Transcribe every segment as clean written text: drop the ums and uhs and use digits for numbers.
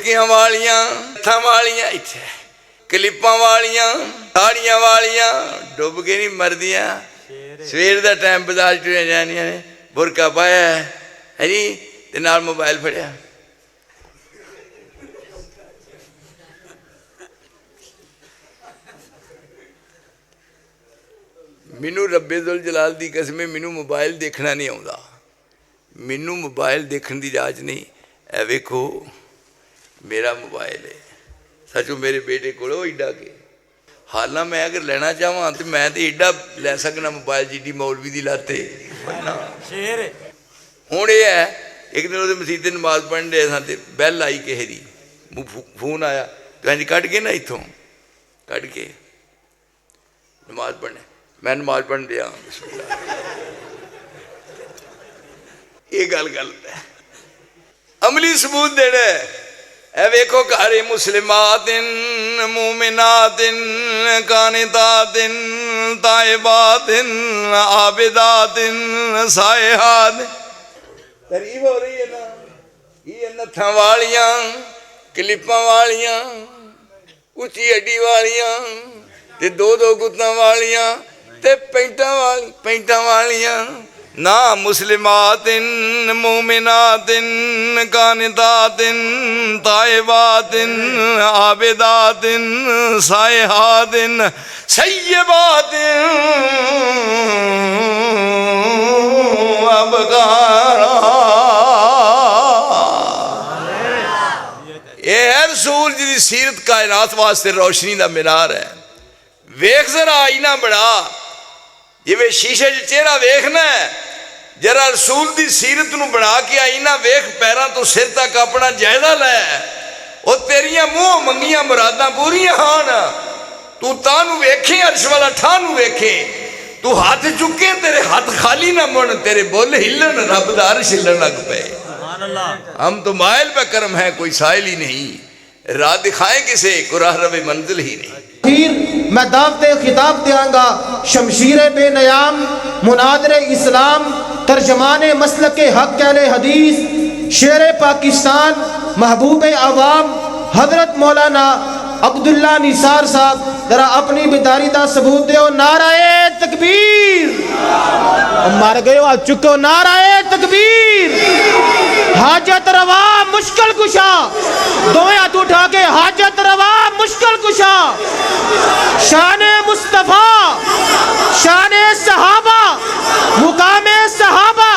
बुरकियां वालियां, हत्थां वालियां, इत्थे क्लिपां वालियां, साड़ियां वालियां डुब के नहीं मरदियां। सवेर का टाइम बाजार टुरिया जानिया ने, बुरका पाया है जी, ते नाल मोबाइल फड़िया। मैनू रब्बे दुल जलाल दी कसम, मैनू मोबाइल देखना नहीं आता। मैनू मोबाइल देखने की जाच नहीं। ए वेखो मेरा मोबाइल है, सचो मेरे बेटे को एडा के हालां मैं अगर लेना चाहवा तो मैं तो एडा लै सकना मोबाइल जिड्डी मौलवी की लत्त है। हुण ये है, एक दिन वो मसीते नमाज पढ़न डे थे, बैल आई किसी की, फोन आया, कहें कट के ना इतों कट के नमाज पढ़ने। मैं नमाज पढ़न दिया, ये गल गलत है। अमली सबूत देना है। वेखो घर मुस्लिमातिन मोमिनातिन कानितातिन ताइबातिन आबिदातिन साइहातिन। तारीफ हो रही है ना। ये नत्थां वालियां, क्लिपां वालियां, उच्ची हड्डी वालियां, ते दो दो गुत्तां वालियां, ते पेंटां वालियां ना। मुस्लिमातिन मोमिनातिन कानितातिन ताइबातिन आबिदातिन साइहातिन सय्यबातिन अबकारा। ये है रसूल जी की सीरत कायनात वास्ते रोशनी का मीनार है। वेख जरा आईना बड़ा, जिवें शीशे च चेहरा वेखना है, जरा रसूल की सीरत नूं बना के आईना वेख, पैरों तो सिर तक अपना जायजा लै। वो तेरिया मूँह मंगिया मुरादा पूरियां हान। तू तानू वेखे, अर्श वाला ठानू वेखे, तू हाथ चुके तेरे हाथ खाली ना मुड़, तेरे बोल हिलन रब दा अर्श हिलन लग पे। हम तो माइल पे करम है, कोई साइल ही नहीं। राह दिखाए किसे, कुराह रवे मंजिल ही नहीं। फिर मैं दावते खिताब देंगा शमशीर बेनयाम मुनादर इस्लाम तर्जमाने मसलक हक अहले हदीस शेर पाकिस्तान महबूब अवाम हजरत मौलाना अब्दुल्ला निसार साहब। जरा अपनी बेदारी का सबूत दो। नाराए तकबीर। मर गए आ चुको। नाराए तकबीर। हाजत रवा मुश्किल कुशा, दोवें हाथ उठा के हाजत रवा मुश्किल कुशा। शाने मुस्तफा, शाने सहाबा, मुकामे सहाबा,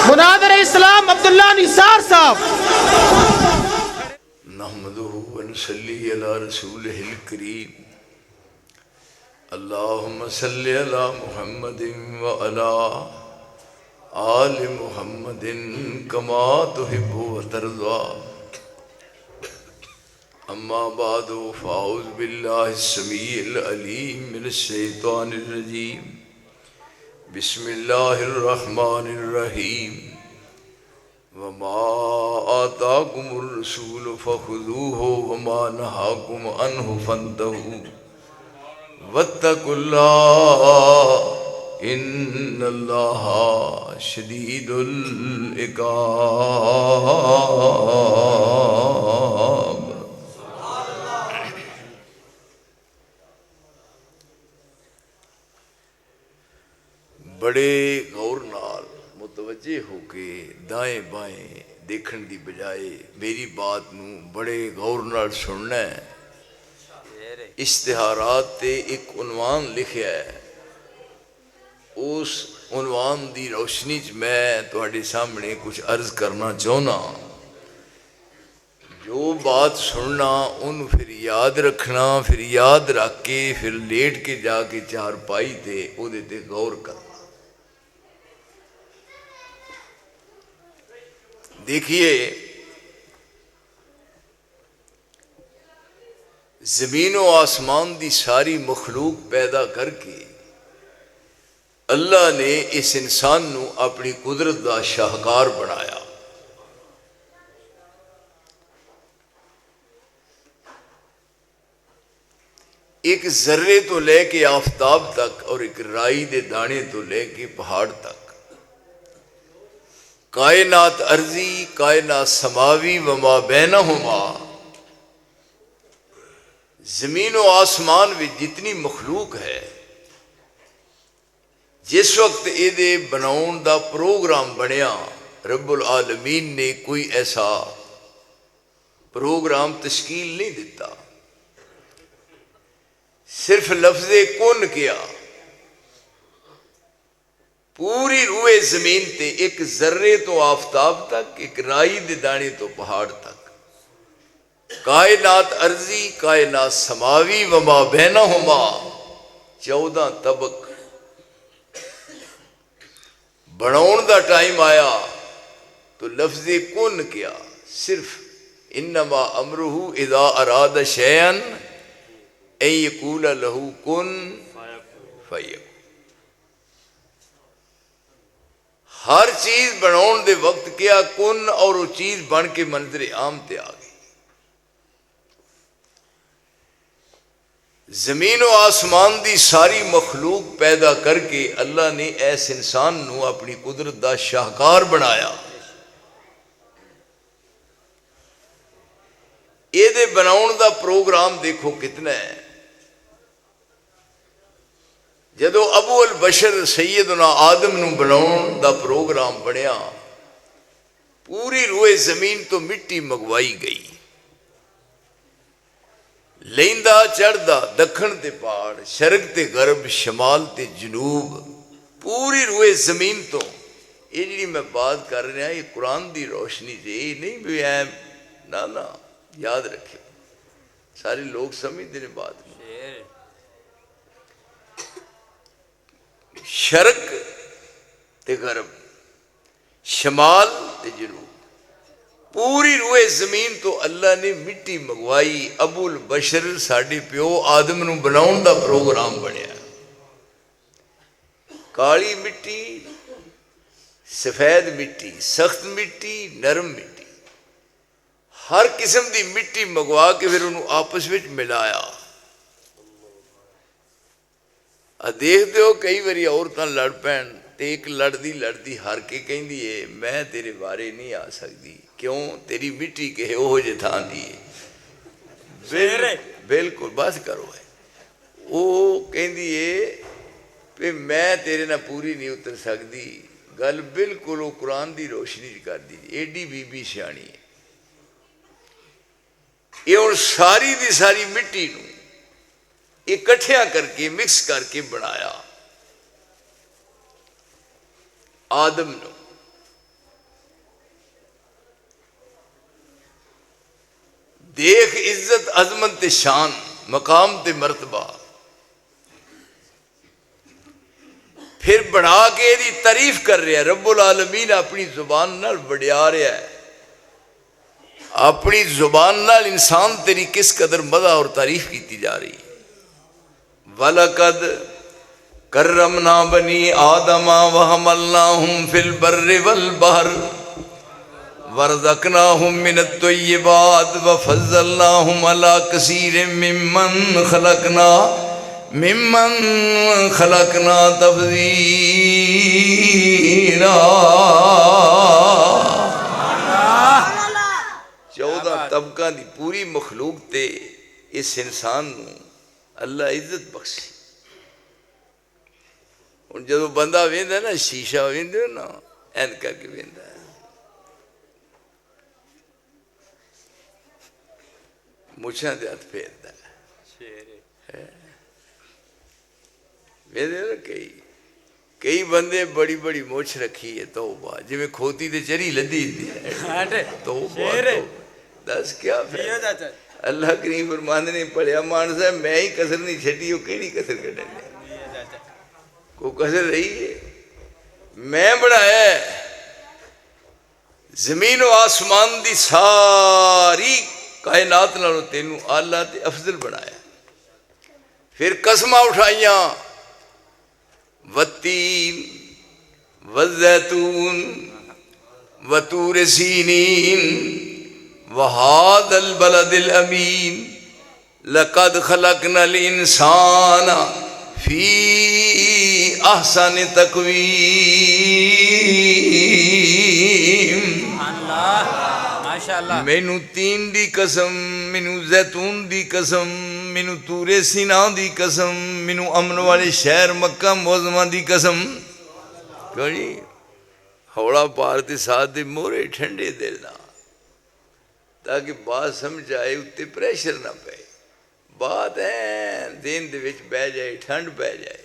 मुनादर इस्लाम अब्दुल्ला निसार साहब। नहमदुहु व नसल्ली अला रसूलिहिल करीम। अल्लाहुम्मा सल्लि अला मुहम्मदिन व अला आलि मुहम्मदिन कमा तुहिब्बु व तर्ज़ा। अम्मा बादु फ़ाऊज़ बिल्लाहिस समीइल अलीम मिनश शैतानिर रजीम। बिस्मिल्लाहिर रहमानिर रहीम। वमा आताकुमुर रसूल फखुज़ूहु वमा नहाकुम अन्हु फंतहू वत्तकुल्लाह इन्नल्लाहा शदीदुल इक़ाब। बड़े गौर नाल मुतवज्जे होके दाएं बाएं देखने की बजाय मेरी बात नूं बड़े गौर नाल सुनना है। इश्तिहारात ते एक उन्वान लिखिया है, उस उन्वान की रोशनी च मैं तुहाडे सामने कुछ अर्ज करना चाहना। जो बात सुनना उन्होंने फिर याद रखना, फिर याद रख के फिर लेट के जाके चारपाई ते उहदे ते गौर करना। देखिए, ज़मीन व आसमान की सारी मखलूक पैदा करके अल्लाह ने इस इंसान नूं अपनी कुदरत का शाहकार बनाया। एक जर्रे तो लेके आफताब तक और एक राई के दाने तो लेके पहाड़ तक, कायनात अर्जी कायनात समावी वमा बैनहुमा जमीन और आसमान में जितनी मखलूक है, जिस वक्त ये बनाउण दा प्रोग्राम बनया, रब्बुल आलमीन ने कोई ऐसा प्रोग्राम तश्कील नहीं दिता, सिर्फ लफ्ज़े कुन किया। पूरी रूए जमीन ते एक जर्रे तो आफताब तक, एक राई दे दाने तो पहाड़ तक, कायनात अर्जी कायनात समावी वमा बैनहुमा 14 तबक बनाउण दा टाइम आया तो लफ्ज़े कुन किया। सिर्फ इन्नमा अमरुहु इज़ा अराद शैअन अन यकूल लहू कुन फयकुन। हर चीज बनाउण दे वक्त क्या कुन, और वो चीज बन के मंजरे आम ते आ गई। जमीन और आसमान दी सारी मखलूक पैदा करके अल्लाह ने ऐस इंसान नू अपनी कुदरत दा शाहकार बनाया। ये बनाउण दा प्रोग्राम देखो कितना है। जदों अबू अल बशर सैयदना आदम नू बनाउण दा प्रोग्राम बनया, पूरी रूए जमीन तो मिट्टी मंगवाई गई। लेंदा चढ़दा दखण ते पहाड़, शरक ते गरब, शमाल ते जनूब, पूरी रूए जमीन तो ये जी मैं बात कर रहा, ये कुरान की रोशनी से ये नहीं भी ऐ ना ना, याद रखे सारे लोग समझते हैं बात। शरक ते गरब, शमाल ते जनूब, पूरी रूए जमीन तो अल्लाह ने मिट्टी मंगवाई। अबुल बशर साडे प्यो आदम नू बनाउण दा प्रोग्राम बनया। काली मिट्टी, सफेद मिट्टी, सख्त मिट्टी, नरम मिट्टी, हर किस्म की मिट्टी मंगवा के फिर उन्होंने आपस में मिलाया। देखते हो कई बारी औरतां लड़ पैण ते एक लड़दी हार के कहती है मैं तेरे बारे नहीं आ सकती, क्यों? तेरी मिट्टी के ओह जे थां दी है। बिल्कुल बस करो है। वो कहती है भी मैं तेरे ना पूरी नहीं उतर सकती। गल बिल्कुल वो कुरान की रोशनी कर दी। एडी बीबी सियाणी है। ये हुण सारी दी सारी मिट्टी नूं इकट्ठिया करके मिक्स करके बनाया आदम नूं। देख इज्जत अजमत ते शान, मकाम ते मरतबा। फिर बना के इहदी तारीफ कर रहा है। रब्बुल आलमीन अपनी जुबान नाल वडिया रहा है। अपनी जुबान नाल इंसान तेरी किस कदर मदा और तारीफ की जा रही है। वलकद करमना बनी आदमा वहमलनाहुम फिल बर्रि वल बहर वरज़क़नाहुम मिनत तय्यिबात वफ़ज़्ज़लनाहुम अला कसीरिम मिम्मन खलकना तफ़ज़ीला। 14 तबका दी पूरी मखलूक ते इस इंसान नूं अल्लाह इज्जत बख्शी। हुण जदों बंदा वेंदा ना, शीशा वेंदे ना, ऐन करके वेंदा है, मुछां ते हथ फेरदा है। वेंदे ना कई बंदे बड़ी बड़ी मुछ रखी है, तौबा जिवें खोती ते चरी लदी है। तौबा दस क्या फिर अल्लाह करीम फरमांदे ने पढ़िया मानस है मैं ही कसर नहीं छड्डी। वो केड़ी कसर कड्ढनी? को कसर रही है? मैं बनाया जमीन और आसमान दी सारी कायनात नालों तेनू आला ते अफजल बनाया। फिर कसमां उठाइया वत्तीन वज़ैतून वतूर सीनीन वहादल बलदिल अमीन लक़द खलक़नल इंसान फी अहसन तक़वीम। माशाअल्लाह। मैनू तीन दी कसम, मैनू जैतून दी कसम, मैनू तूरे सीना दी कसम, मैनू अमन वाले शहर मक्का मोज़मा दी कसम। क्यों जी हौला पार ते साथ दे मोहरे ठंडे दिल ना, ताकि बात समझ आए, उत्ते प्रेशर ना पे। बात है दिन दे विच बह जाए, ठंड पै जाए।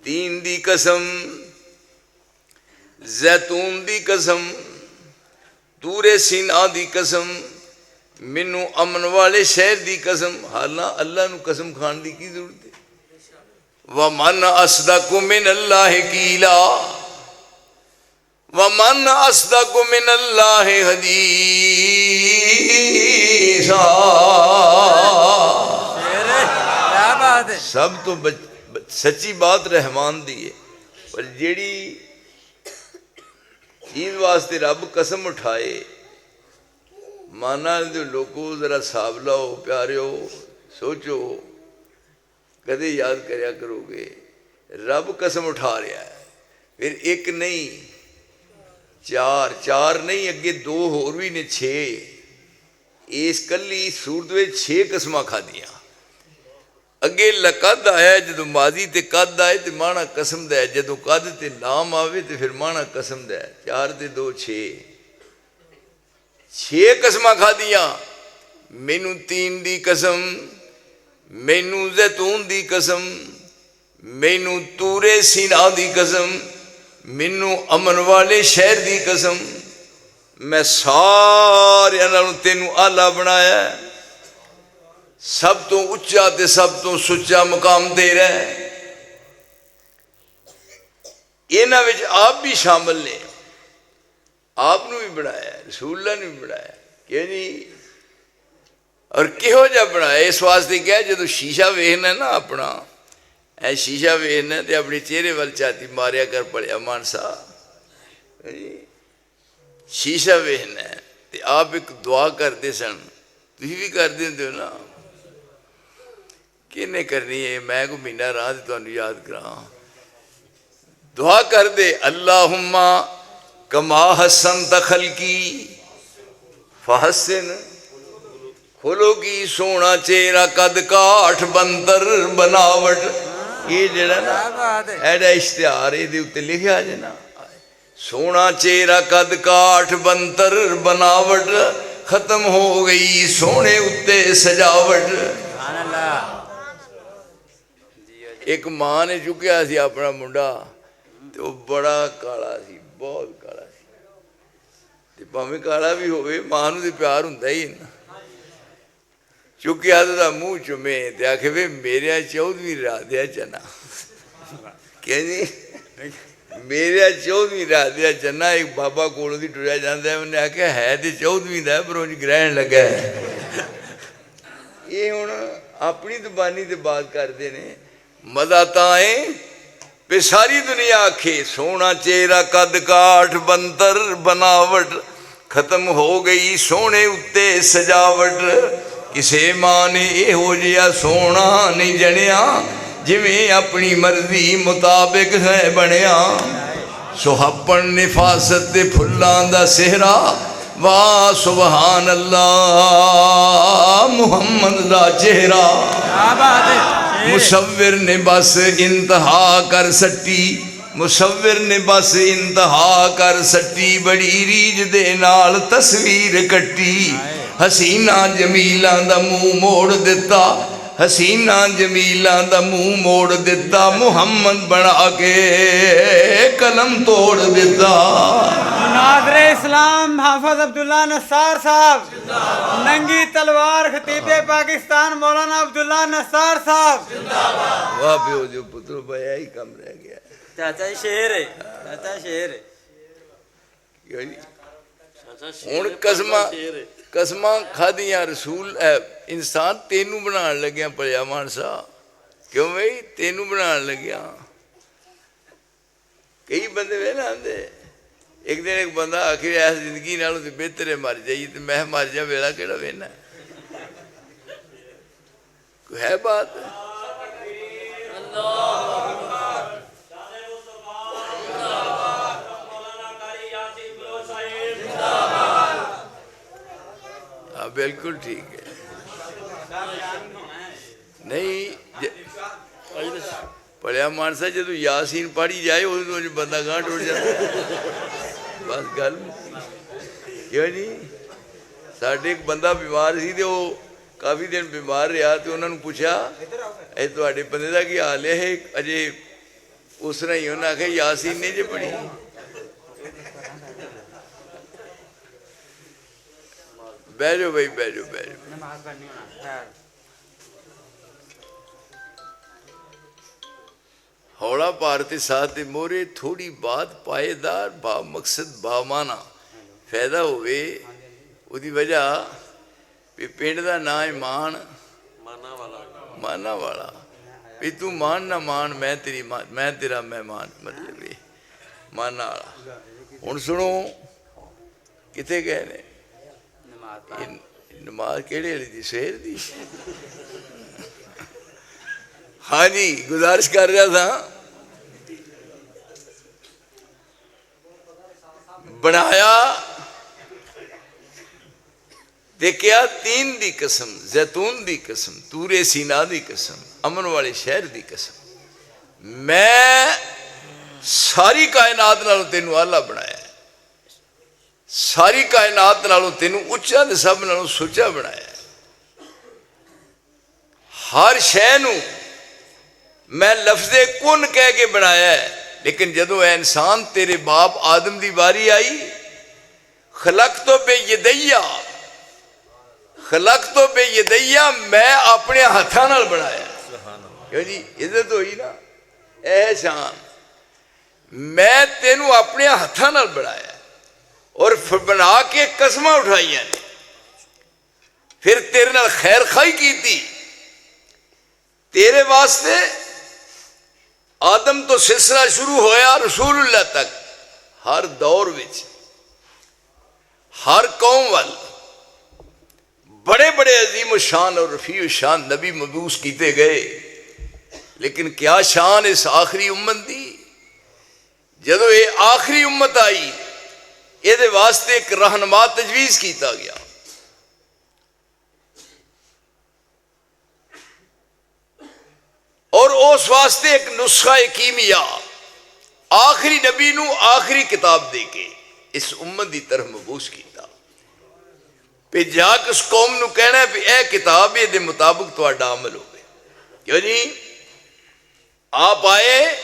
तीन दी कसम, जैतून दी कसम, तूरे सीना दी कसम, मैनू अमन वाले शहर दी कसम। हालां अल्लाह नू कसम खान दी की जरूरत है? वमन अस्दक़ु मिनल्लाहि कीला वमन अस्दक़ु मिनल्लाहि हदीसा। क्या बात है। सब तो सच्ची बात रहमान दी है, पर जेड़ी चीज वास्ते रब कसम उठाए, माना दे लोगो जरा हिसाब लाओ प्यारियो, सोचो, कदे याद करया करोगे रब कसम उठा रहा है। फिर एक नहीं चार, चार नहीं अगे दो होर भी ने, 6। इस कली सूरत में 6 कसमां खादियां। अगे लकद आया, जो माजी ते कद आए तो माना कसम दा है, जो कद ते नाम आवे तो फिर माना कसम दा है। 4 ते 2 6 कसमां खादियां। मैनू तीन दी कसम, मैनू जैतून दी कसम, मैनू तूरे सीना दी कसम, मैनू अमन वाले शहर दी कसम। मैं सारे नालों तेनू आला बनाया, सब तो उच्चा ते सब तो सुच्चा मुकाम दे रहा है। इन्हां विच आप भी शामिल ने, आपनू भी बनाया, रसूलुल्लाह ने भी बनाया। क्यों जी? और किहो जा बनाया? इस वास्ते क्या, जो शीशा वेखना ना अपना, ऐ शीशा वेखना तो अपने चेहरे वाल छाती मारिया कर पड़िया मानसा। शीशा वेखना तो आप एक दुआ करते सन, तुम भी कर देंगे हो ना। किन्ने करनी है? मैं को महीना रहा तो तुहानू याद करा। दुआ कर दे, अल्लाहुम्मा कमा हसन तखलकी फहसिन खुलुकी। सोना चेहरा कद काठ बंदर बनावट। ये जड़ा ना एड़ा इश्तिहार ये उत्ते लिखा जे ना, सोना चेहरा कद काठ बंतर बनावट, खत्म हो गई सोने उत्ते सजावट। एक मां ने चुकया सी अपना मुंडा, तो बड़ा काला सी, बहुत काला सी। भावें काला भी होवे, मां नूं ते प्यार हुंदा ही ना। चुकया तो मूँह चुमे ते आखे वे मेरे 14वीं रात दिया चना। क्या जी? मेरे 14वीं रात दिया चना। एक बाबा कोलों दी टुरिया जांदा है, उन्हें आख्या है तो 14वीं दा पर उंज ग्रहण लगा है। ये हुण अपनी जुबानी ते बात करते ने। मजा ताए पे सारी दुनिया आखे सोना चेहरा कद काठ बंतर बनावट, खत्म हो गई सोने उत्ते सजावट। किसे मां ने इहो जिहा सोना नहीं जनिया, जिवें अपनी मर्जी मुताबिक है बनिया। सुहापन निफासत ते फुल्लां दा सेहरा, वाह सुबहान अल्लाह मुहम्मद दा चेहरा। मुसव्विर ने बस इंतहा कर सट्टी, मुसव्विर ने बस इंतहा कर सट्टी। बड़ी रीझ दे नाल तस्वीर कट्टी, हसीना जमीला दा मुंह मोड़ दिता, हसीना जमीला दा मुंह मोड़ दिता। मुहम्मद बना के कलम तोड़ दिता। नाज़रे इस्लाम हाफिज अब्दुल्ला नस्सार साहब, नंगी तलवार खतीबे पाकिस्तान मौलाना अब्दुल्ला नस्सार साहब। वाह प्यो जो पुत्र भाया ही कम रह गया। चाचा शेर है, चाचा शेर है। हुण कसमां खादियां रसूल इंसान तेनू बनान लग्या भलिया मानसा। क्यों भाई तेनू बनान लग्या? कई बंदे वे ना आंदे, एक दिन एक बंदा आखिर ऐस जिंदगी नालों तो बेहतर है मर जाइए, तो मैं मर जा वेला केड़ा वेना कोई है बात? बिल्कुल ठीक है। नहीं पढ़िया मानसा जो यासीन पढ़ी जाए उस बंदा गांठ उड़ जाता बस गल क्यों नहीं। साढ़े एक बंदा बीमार सी ते वो काफ़ी दिन बीमार रहा तो उन्होंने पूछा ए तुहाडे बंदे का की हाल है अजे उस तरह ही उन्हें आख्या यासीन ने जे पढ़ी। बह जाओ भाई बह जाओ बह जाओ। हौला भारती साथ मोरे थोड़ी बात पाएदार बा मकसद बामाना फायदा होवे उदी वजह भी पिंड का ना है मान माना वाला भी तू मान ना मान मैं तेरी मैं तेरा मेहमान मतलब ये माना वाला। हुण सुनो किथे गए ने नमाज केड़े वाली दी सवेर दी। हाँ जी गुजारिश कर रहा था बनाया देखिया तीन दी कसम जैतून दी कसम तूरे सीना दी कसम अमन वाले शहर दी कसम मैं सारी कायनात नालों तेनू आला बनाया सारी कायनात नालों तेनू उच्चा ते सब नालों सुचा बनाया हर शै नू मैं लफ्ज़े कुन कह के बनाया है। लेकिन जदों इंसान तेरे बाप आदम की बारी आई खलक तो बेयदैया मैं अपने हाथों नाल बनाया क्यों जी इज्जत हुई ना एहसान मैं तेनू अपने हाथों नाल बनाया और बना के कसमां उठाइया ने फिर तेरे नाल खैर खाई की तेरे वास्ते आदम तो सिलसिला शुरू होया रसूलुल्लाह तक हर दौर विच हर कौम वाल बड़े बड़े अजीम शान और रफी शान नबी मबूस किए गए। लेकिन क्या शान इस आखिरी उम्मत दी जदों ये आखिरी उम्मत आई ये वास्ते एक रहनुमा तजवीज़ किया गया। और उस वास्ते एक नुस्खा कीमिया आखिरी नबी नू आखिरी किताब दे के इस उम्मत की तरफ मबूस किया पे जाके उस कौम नू कहना है भी यह किताब ये मुताबिक तुहाडा अमल होवे। क्यों जी आप आए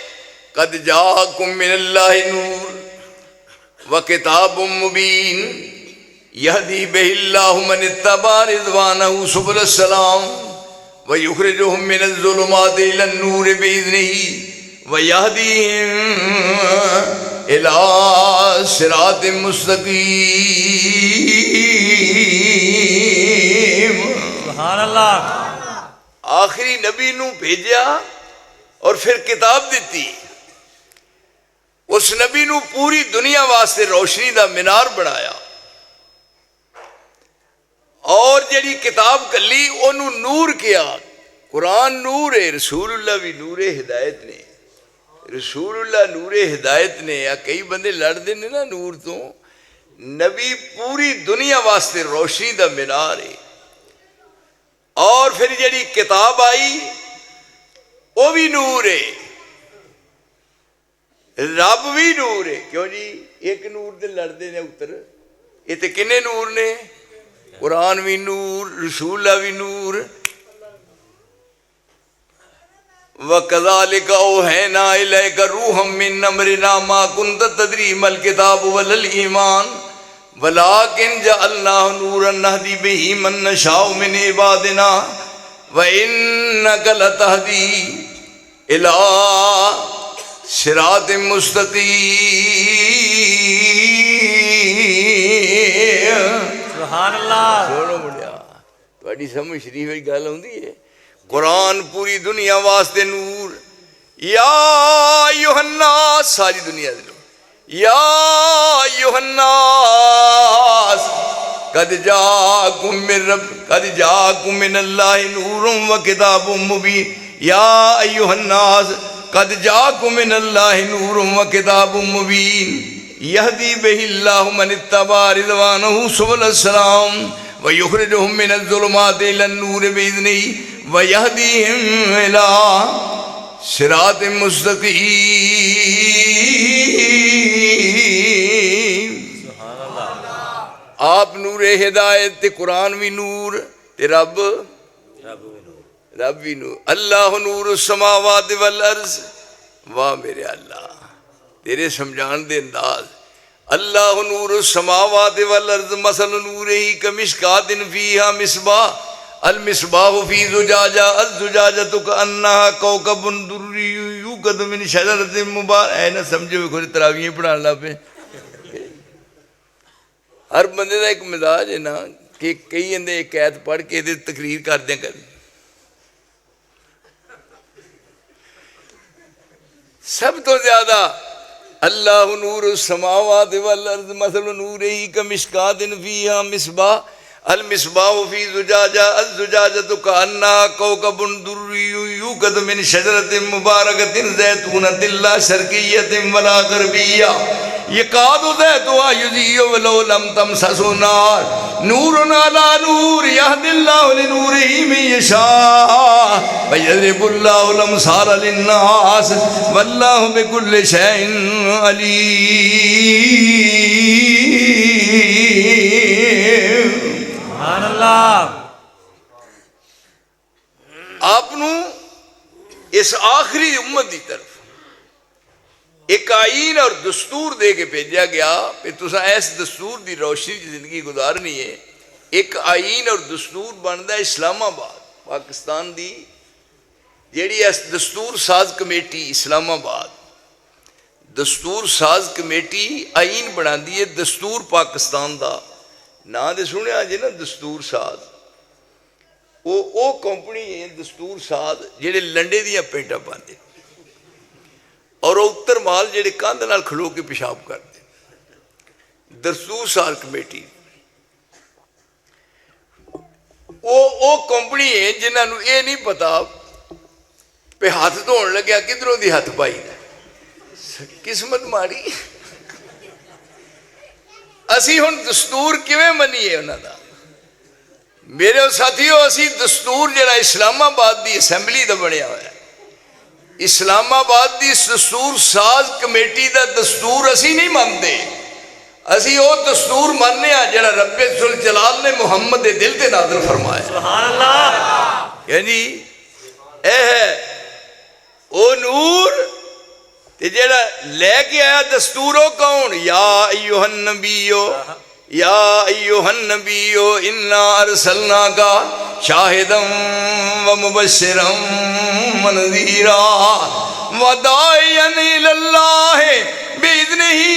कद जाकुम मिनल्लाहि नूर व किताबुम मुबीन यहदी बिहिल्लाहु मन इत्तबा रिज़वानहु सुबुल सलाम व युखरिजुहुम मिनज़्ज़ुलुमाति इलन-नूर बिइज़्निही व यहदीहिम इला सिरातिम मुस्तकीम। सुभान अल्लाह। आखिरी नबी नू भेजा और फिर किताब दी उस नबी नू पूरी दुनिया वास्ते रोशनी का मीनार बनाया और जड़ी किताब कली ओनू नूर किया। कुरान नूर है रसूलुल्लाह भी नूरे हिदायत ने रसूलुल्लाह नूरे हिदायत ने या कई बंदे लड़ते ने ना नूर तो नबी पूरी दुनिया वास्ते रोशनी का मीनार है। और फिर जड़ी किताब आई वो भी नूर है रब भी नूर है। क्यों जी एक नूर दे लड़ते ने उतर ये तो किन्ने नूर ने कुरान भी नूर रसूलुल्लाह भी नूर। वकज़ालिका औहैना इलैका रूहम मिन अम्रिना मा कुन्त तदरी मल किताब वलल ईमान वलाकिन जअलनाहु नूरन नहदी बिही मन नशाउ मिन इबादिना व इन्नका लतहदी इला सिरातिम मुस्तकीम। सुभान अल्लाह। सुनो मुंडिया तुहाडी समझ शरीफ दी गल आउंदी है। कुरान पूरी दुनिया वास्ते नूर या यूहन्नास सारी दुनिया दे लोग या यूहन्नास कद जाकुम मिनल्लाहि नूरुम व किताबुम मुबीन या यूहन्नास कद जाकुम मिनल्लाहि नूरुम व किताबुम मुबीन यहदी बिहिल्लाहु मन इत्तबा रिज़वानहु सुबुल सलाम वयुखरिजुहुम मिनज़्ज़ुलुमाति इलन-नूरि बिइज़्निही वयहदीहिम इला सिरातिम मुस्तक़ीम। आप नूरे हिदायत ते कुरान भी नूर ते रब भी नूर। अल्लाह नूरु समावाति वल अर्ज़। वाह मेरे अल्लाह तेरे समझान दे अंदाज। अल्लाह नूरु समावाति वल अर्ज़ मसल नूरिही कमिशकातिन फीहा मिसबाह अल मिसबाहु फी ज़ुजाजा अल ज़ुजाजतु कअन्नहा कौकबुन दुर्रिय्युन यूक़दु मिन शजरतिन मुबारक। ऐ ना समझो खुद तरावीह पढ़ान लग पे। हर बंदे का एक मिजाज है ना कि कई कहते एक ऐत पढ़ के तकरीर कर दें कर। सब तो ज्यादा अल्लाह नूर समावाति वल अर्ज़ मसल नूरिही कमिशकातिन फीहा मिसबाह अल मिसबाहु फी ज़ुजाजा अल ज़ुजाजतु कअन्नहा कौकबुन दुर्रिय्युन यूक़दु मिन शजरतिन मुबारकतिन ज़ैतूनतिन ला शर्क़िय्यतिन वला ग़रबिय्या यकादु ज़ैतुहा युज़ीअु वलौ लम तमससहु नार नूरुन अला नूर यहदिल्लाहु लिनूरिही मन यशाअ वयज़रिबुल्लाहुल अमसाल लिन्नास वल्लाहु बिकुल्लि शैइन अलीम। आपनू इस आखिरी उम्मत की तरफ एक आईन और दस्तूर दे के भेजा गया कि तुसा इस दस्तूर की रोशनी की जिंदगी गुजारनी है। एक आईन और दस्तूर बनता इस्लामाबाद पाकिस्तान की जी दस्तूर साज कमेटी इस्लामाबाद दस्तूर साज कमेटी आईन बनाती है दस्तूर पाकिस्तान का ना तो सुनिया जे ना दस्तूर साज वो कंपनी है दस्तूर साज जेडे लंडे दियां पेंटा पाते और उत्तर माल जेडे कंध नाल खलो के पेशाब करते। दस्तूर साज कमेटी वो कंपनी है जिन्होंने ये नहीं पता पे हाथ धोन लग्या किधरों दी हाथ पाई किस्मत माड़ी। असी हुण दस्तूर किवें मनीए उन्होंने मेरे साथियों असी दस्तूर जरा इस्लामाबाद की असैंबली का बनया हुआ इस्लामाबाद की दस्तूर साज कमेटी का दस्तूर असी नहीं मानते। असी वो दस्तूर मानने जरा रब्बे जुल जलाल ने मुहम्मद के दिल से नाज़िल फरमाया। सुभान अल्लाह। यानी यह है वो नूर जेड़ा लेके आया दस्तूर कौन या अय्युहन नबियो इन्ना अरसलनाका शाहिदम व मुबश्शिरम व नज़ीरा व दाइयन इलल्लाहि बिइज़्निही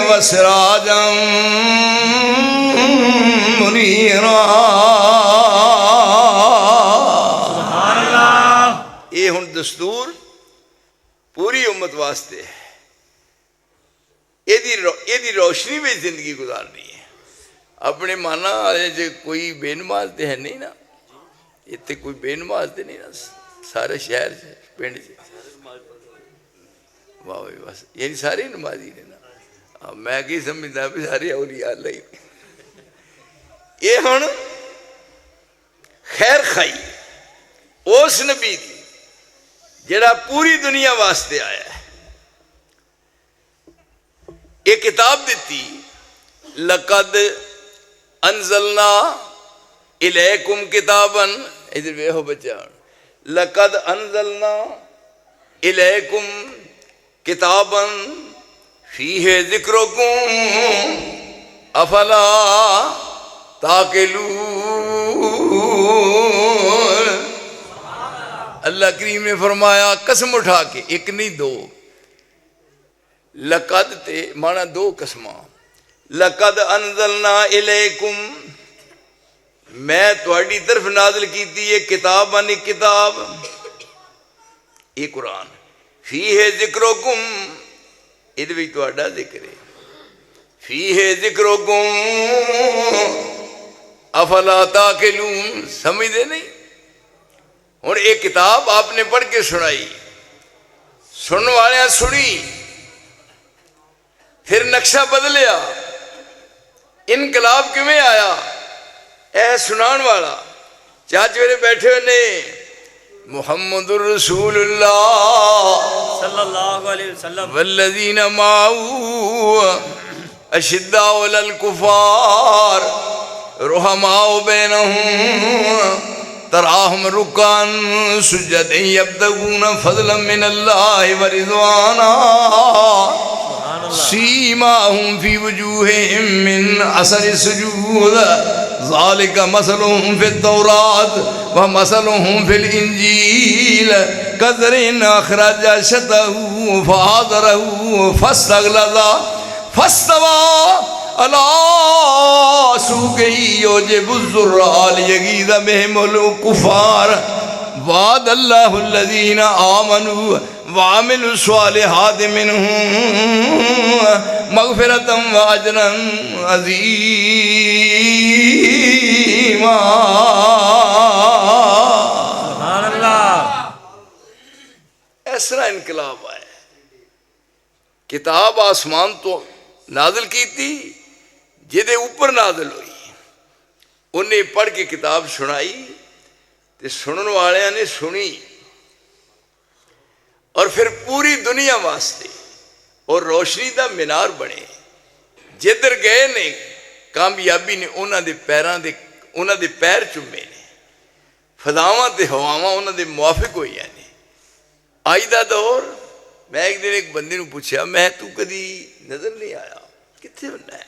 व सिराजम मुनीरा। सुभान अल्लाह। ये हुण दस्तूर पूरी उम्मत वास्ते है। यदि रोशनी में जिंदगी गुजारनी है। अपने माना जे कोई बेनमाज तो है नहीं ना इतने कोई बेनमाज तो नहीं ना सारे शहर से पिंड से वाह भाई बस यानी सारे नमाजी ने ना। मैं की समझदा भी सारे औलिया अल्लाह ही। ये हुण खैर खाई उस नबी दी जेड़ा पूरी दुनिया वास्ते आया है। ये किताब दी लकद अनजलना इलैकुम किताबन इधर वेहो बच्चा लकद अनजलना इलैकुम किताबन फीहे ज़िक्रुकुम अफला ताक़िलून। अल्लाह करीम ने फरमाया कसम उठा के एक नहीं दो लकद ते माना दो कसमा लकद अनजलना इलैकुम मैं तुहाडी तरफ नाज़िल कीती है किताब बनी किताब ये कुरान फीहे ज़िक्रुकुम इहदे विच तुहाडा जिक्र है फीहे ज़िक्रुकुम अफला ताक़िलून समझदे नहीं। हुण एक किताब आपने पढ़ के सुनाई सुनने वाले सुनी फिर नक्शा बदलिया इनकलाब किवें आया ऐ सुनाण वाला चाच मेरे बैठे हुए ने मुहम्मदुर रसूलुल्लाह सल्लल्लाहु अलैहि वसल्लम वल्लज़ीना माऊ अशिद्दाउ अलल कुफ़ार रुहमाउ बैनहुम तराहुम रुकान सुज्जदन यब्तगून फज़लन मिनल्लाहि व रिज़वाना सीमाहुम फी वजूहिहिम मिन असरि सुजूद ज़ालिका मसलुहुम फित तौरात व मसलुहुम फिल इंजील कज़रिन अखरज शतहु फ़आज़रहु फस्तग़लज़ फस्तवा अला सूक़िही युजिबु ज़ुर्रा लियग़ीज़ बिहिमुल कुफ़ार वअदल्लाहु अल्लज़ीना आमनू वअमिलु स्वालिहाति मिनहुम मग़फ़िरतन व अजरन अज़ीमा। सुभान अल्लाह। ऐसा इनकलाब आया किताब आसमान तो नाजिल की थी जिदे ऊपर नाजिल हुई उन्हें पढ़ के किताब सुनाई ते सुनने वाले ने सुनी और फिर पूरी दुनिया वास्ते और रोशनी का मीनार बने जिधर गए ने कामयाबी ने उन्होंने पैरों के उन्होंने पैर चुमे ने फदावां ते हवावां उन्होंने मुआफिक हुई ने। अज का दौर मैं एक दिन एक बंदे ने पूछा मैं तू कदी नजर नहीं आया कित्थे हुंदा है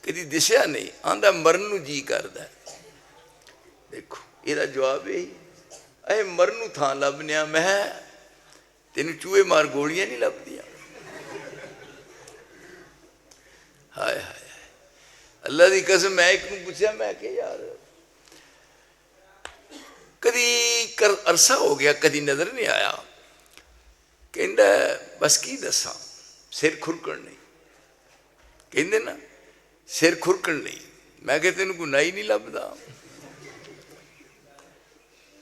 कदी दिशा नहीं आंदा मरन नूं जी करदा देखो ਇਹਦਾ जवाब यही अ मरन नूं थां लभनिया मैं तेन चूहे मार गोलियां नहीं लभदियां। हाय हाय अल्लाह की कसम मैं एक नूं पूछा मैं कि यार कदी कर अरसा हो गया कदी नजर नहीं आया कहंदा बस की दसा सिर खुरकण नहीं कहंदे ना सिर खुरकण नहीं मैं कि तेन कोई नाई नहीं लभदा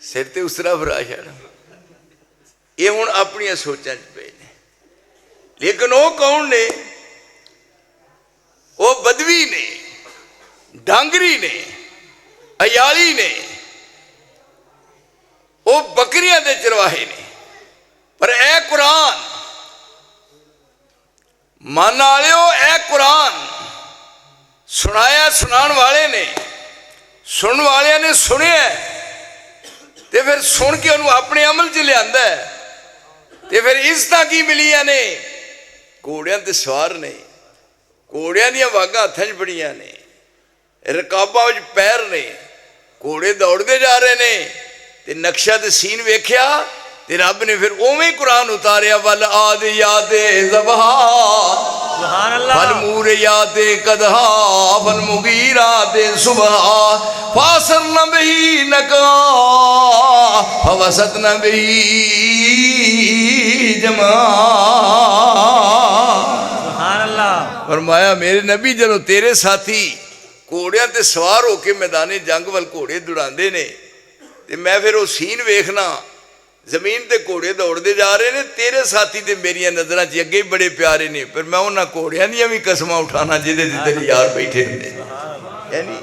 सिर ते उसरा फरा छड़ ये हुण अपनी सोचां च पे ने लेकिन वो कौन ने वो बदवी ने डांगरी ने अयाली ने वो बकरियां दे चरवाहे ने पर ए कुरान मन वालिओ ए कुरान सुनाया सुनाण वाले ने सुन वाले ने सुनिया ते फिर सुन के उन्होंने अपने अमल च लिया ते फिर इज्जत की मिलिया ने घोड़ियां ते सवार ने घोड़ियां दियां वागां हत्थां च बड़ियां ने रकाबां विच पैर ने घोड़े दौड़ते जा रहे ने ते नक्शा ते सीन वेख्या ते रब ने फिर उवें कुरान उतारिया वल आदियाते ज़बहा सुभान अल्लाह फल मूरियाते कदहा फल मुगीराते सुबहा फासरन बिही नका फवसतन बिही जमा। सुभान अल्लाह। फरमाया मेरे नबी जदों तेरे साथी घोड़ियां ते सवार होके मैदाने जंग वाल घोड़े दौड़ाते ने ते मैं फिर वो सीन वेखना जमीन ते घोड़े दौड़ते जा रहे ने तेरे साथी ते मेरिया नजरां च अगे बड़े प्यारे ने फिर मैं उन्होंने घोड़ियां दियां भी कसमां उठाना जिहदे तेरे यार बैठे होंदे यानी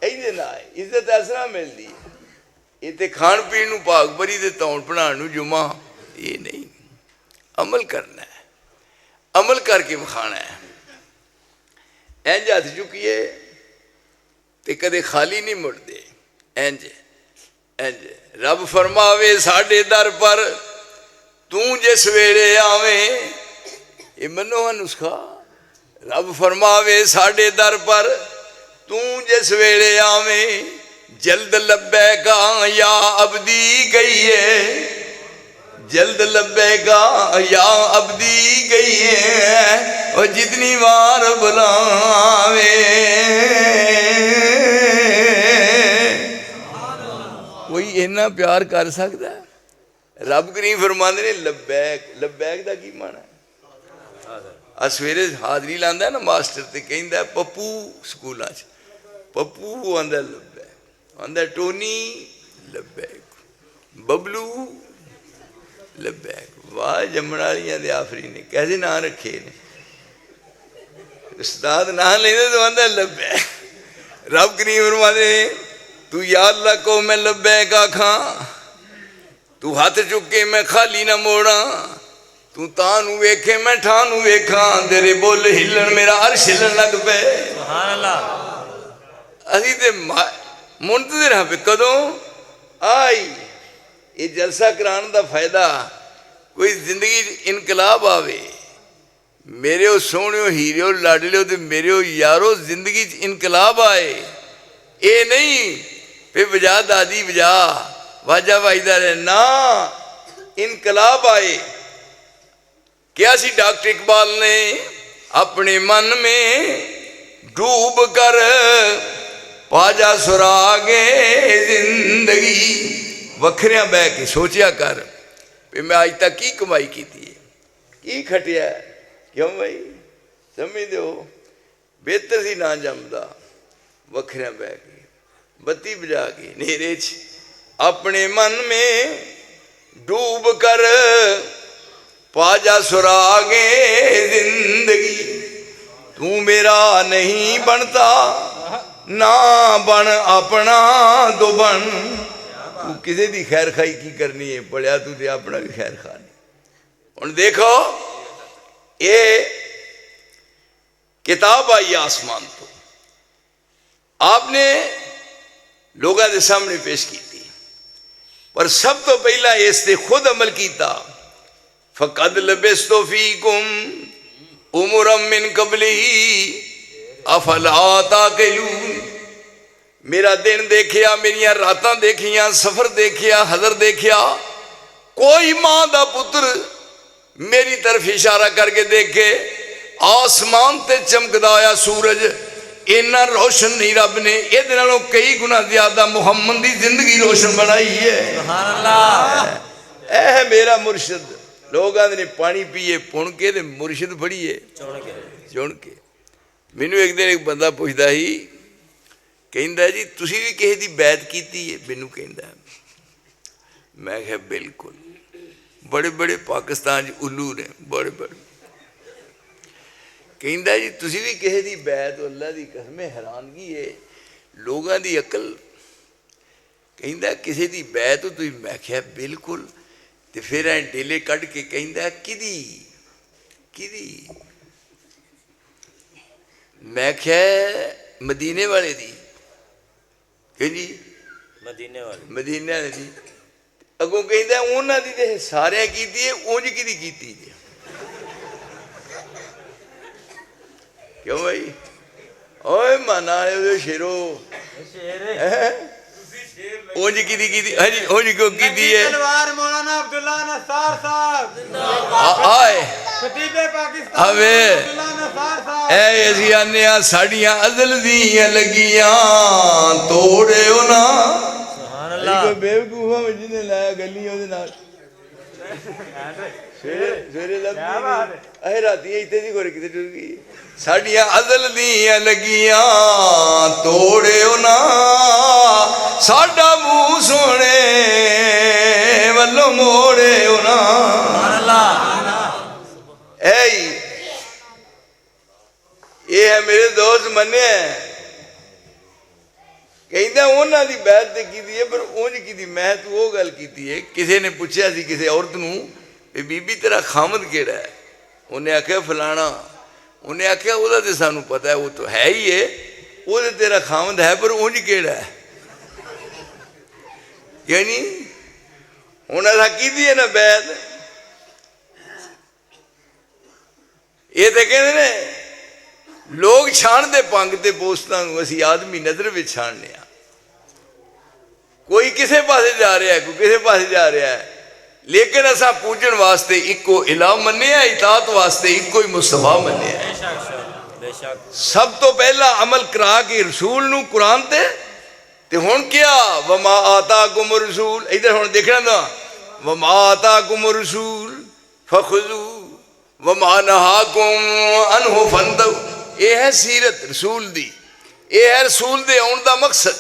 इहदे नाल इज्जत असरा मिलदी ये ते खाण पीण नूं भाग भरी ते तौण बनाउण नूं जुमा ये नहीं अमल करना है अमल करके विखाना है। इंज हथ चुकीए ते कदे खाली नहीं मुड़ते इंज इंज रब फरमावे साडे दर पर तू जिस वेले आवे ये मनो नुस्खा रब फरमावे साडे दर पर तू जिस वेले आवे जल्द लब्बैका या अब्दी गई है जल्द लब्बैका या अब्दी गई है और जितनी बार बुलावे कोई इन्ना प्यार कर सकता है। रब करीम फरमाते ने लब्बैक लब्बैक का की माना है सवेरे हाजरी लांदा है ना मास्टर ते कहंदा पप्पू स्कूलों पप्पू आंदा लब्बैक आंदा टोनी लब्बैक बबलू लब्बैक वाह जमण वालियां दे आफरी ने कैसे ना रखे ने उस्ताद ना लेंदे तो आंदा लब्बे रब करीम फरमाते तू या अल्लाह को मैं लब्बैक आखां तू हाथ चुक के मैं खाली ना मोड़ा तू तानू वेखे मैं ठानू वेखा तेरे बोल हिलन मेरा अर्श हिलन लग पे सुभान अल्लाह असी ते मुंतज़िर हां पे कदों आई ये जलसा कराने दा फायदा कोई जिंदगी इनकलाब आवे मेरे सोहणियो हीरियो लाडलियो ते मेरे यारो जिंदगी इनकलाब आए ये नहीं फिर बजा दादी बजा वाजा वाजदा रहे ना इनकलाब आए क्या सी डॉक्टर इकबाल ने अपने मन में डूब कर पाजा सुरागे जिंदगी वखरिया बह के सोचा कर भी मैं आज तक की कमाई की की खटिया क्यों भाई समझ दो बेहतर सी ना जमदा वखरिया बह के बत्ती बुझा के नेरे च अपने मन में डूब कर पाजा सुरागे जिंदगी तू मेरा नहीं बनता ना बन अपना तो बन तू किसी की खैर खाई की करनी है पढ़िया तू तो अपना भी खैर खा नहीं हुण देखो ये किताब आई आसमान तो आपने लोगों के सामने पेश की थी पर सब तो पहला इस ते खुद अमल किया फ़क़द लबिस्तु फ़ीकुम उमरम मिन क़ब्लिही अफ़ला ताक़िलून मेरा दिन देखिया मेरिया रातां देखिया सफर देखिया हज़र देखिया कोई मां दा पुत्र मेरी तरफ इशारा करके देखे आसमान ते चमकदा होया सूरज इन्ना रोशन नहीं रब ने ये कई गुना ज्यादा मुहम्मद की जिंदगी रोशन बनाई है सुभान अल्लाह ऐ है मेरा मुर्शिद लोग आदि पानी पीए पुण के ते मुर्शिद फड़िए चुन के मैनू एक दिन एक बंदा पुछदा ही कहंदा जी तुसी भी किसी की बैत की है मैनू कहंदा मैं कहा बिल्कुल बड़े बड़े पाकिस्तान उल्लू ने बड़े बड़े कहंदा जी तुसी भी किसी की बैत अल्लाह की कसम हैरानगी है लोगों की अकल कहंदा किसी की बैत तुसी मैं कहा बिल्कुल तो फिर ऐ डेले कढ़ के कहंदा किदी किदी मैं क्या मदीने वाले दी जी मदीने वाले मदीने वाले दी अगों कहंदा उन्हां दी ते सारे कीती है उंज किदी कीती है क्यों भाई ओए माना शेरो उंज किदी कीती हां जी उंज क्यों कीती है तलवार मौलाना अब्दुल्ला नसार साहब आए खतीबे पाकिस्तान अवे अब्दुल्ला नसार साहब ऐ असी आने साड़ियां अजल दियां लगियां तोड़ियो ना सुभान अल्लाह कोई बेवकूफा में जिन्हें लाया गलियां दे नाल सवेरे लगी राती इतने दी गोरे किते टुर गई साड़ियां अजल दियां लगियां तोड़ियो ना साडा मुंह सोने वल्लों मोड़ियो ना सुभान अल्लाह ये है मेरे दोस्त मने कहता उन्होंने की बैत तो की है पर उंज की मैं तू वो गल की है किसी ने पूछा सी किसी औरत नूं बीबी तेरा खामद केड़ा है उन्हें आख्या फलाना उन्हें आख्या वो तो सानू पता है वो तो है ही है वो तो तेरा खामद है पर उंज केड़ा है यानी उन्हें असा की है ना बैत ये तो कहते ने लोग छाणते पंग ते पोस्टां असी आदमी नजर में छाणने कोई किसे पासे जा रहा है कोई किसे पासे जा रहा है लेकिन असा पूजन वास्ते इको इलाह मन्निया इतात वास्ते इको ही मुस्तफा मन्निया बेशक सब तो पहला अमल करा के रसूल नू कुरान ते हुण क्या वमा आता कुम रसूल इधर हुण देखना ना वमा आता कुम रसूल फखुजू वमा नहाकुम अनहु फंतहू ये है सीरत रसूल दी ये है रसूल दे आउण दा मकसद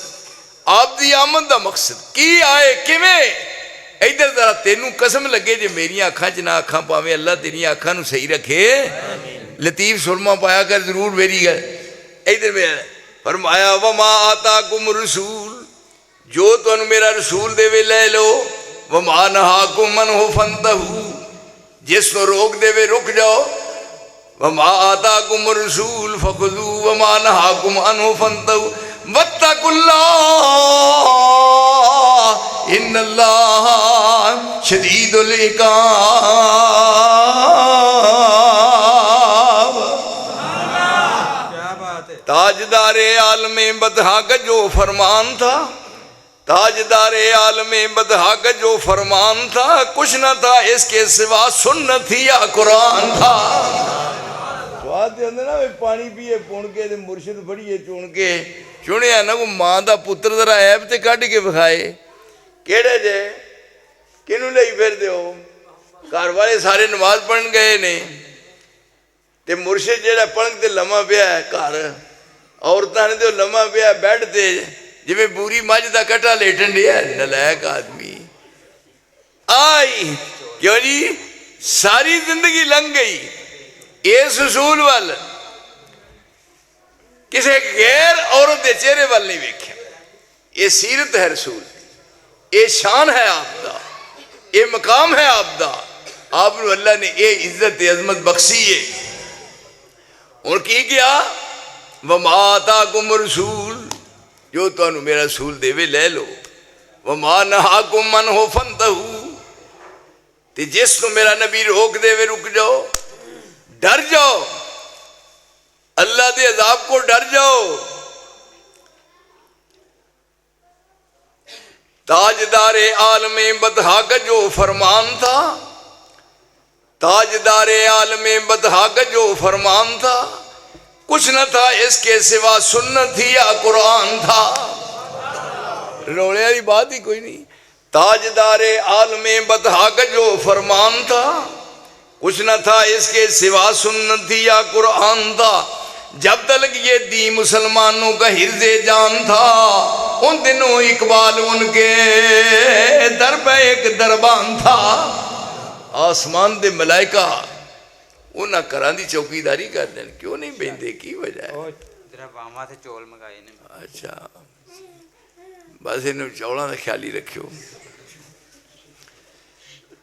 आप दी आमद दा मकसद की आए किवें इधर जरा तेनू कसम लगे जे मेरिया अखां च ना अखां पावे अल्लाह तेरिया अखां नू सही रखे लतीफ सुरमा पाया कर जरूर मेरी गल। इधर में फरमाया वमा आता कुम रसूल, जो तुम मेरा रसूल देवे ले लो, वमा नहाकुम अन्हु फंतहू, जिसको रोक देवे रुक जाओ। वमा आता कुम रसूल फखुदू वमा नहाकुम अन्हु फंतहू वत्तकुल्लाह इन्नल्लाह शदीदुल इकाब। क्या बात है। ताजदारे आलमे बदहा का जो फरमान था, ताजदारे आलमे बदहा का जो फरमान था, कुछ न था इसके सिवा सुन्नत थी या कुरान था। स्वाद ना पानी पिए पुण के मुर्शिद फड़िए चुन के, चुनिया ना को मां का पुत्र जरा ऐब ते कढ़ के विखाए, केड़े जे किनू लई फिर दो। घर वाले सारे नमाज पढ़न गए ने ते मुर्शिद जेड़ा पढ़न ते लम्मा पिया घर, औरतां ने तो लम्मा पिया बैठ ते जिवें बूरी मझ का कटा लेटन दिया। नलायक आदमी आई क्यों जी, सारी जिंदगी लंघ गई इस रसूल वाल, किसी गैर औरत के चेहरे वाल नहीं वेख्या। ये सीरत है रसूल, ये शान है आपदा, ये मकाम है आपदा। आप अल्लाह ने ये इज्जत अजमत बख्शी है। और की किया वमाता कुम रसूल, जो तुहानू मेरा रसूल देवे ले लो, वमा नहाकुम अन्हु फंतहू, ते जिसको मेरा नबी रोक देवे रुक जाओ, डर जाओ, अल्लाह के अजाब को डर जाओ। ताजदारे आलमे बदहा का जो फरमान था, ताजदारे आलमे बदहा का जो फरमान था, कुछ न था इसके सिवा सुन्नत थी या कुरान था। रोने वाली बात ही कोई नहीं। ताजदारे आलमे बदहा का जो फरमान था, कुछ न था इसके सिवा सुन्नत थी या कुरान था। जब तक ये दी मुसलमानों का हिर्जे जान था, उन दिनों इकबाल उनके दर पे एक दरबान था। आसमान दे मलाइका उन्हें घरां दी चौकीदारी कर देन, क्यों नहीं बेंदे, की वजह है? जरा बामा से चौल मंगाए ने। अच्छा बस इन चौलों का ख्याल ही रखियो।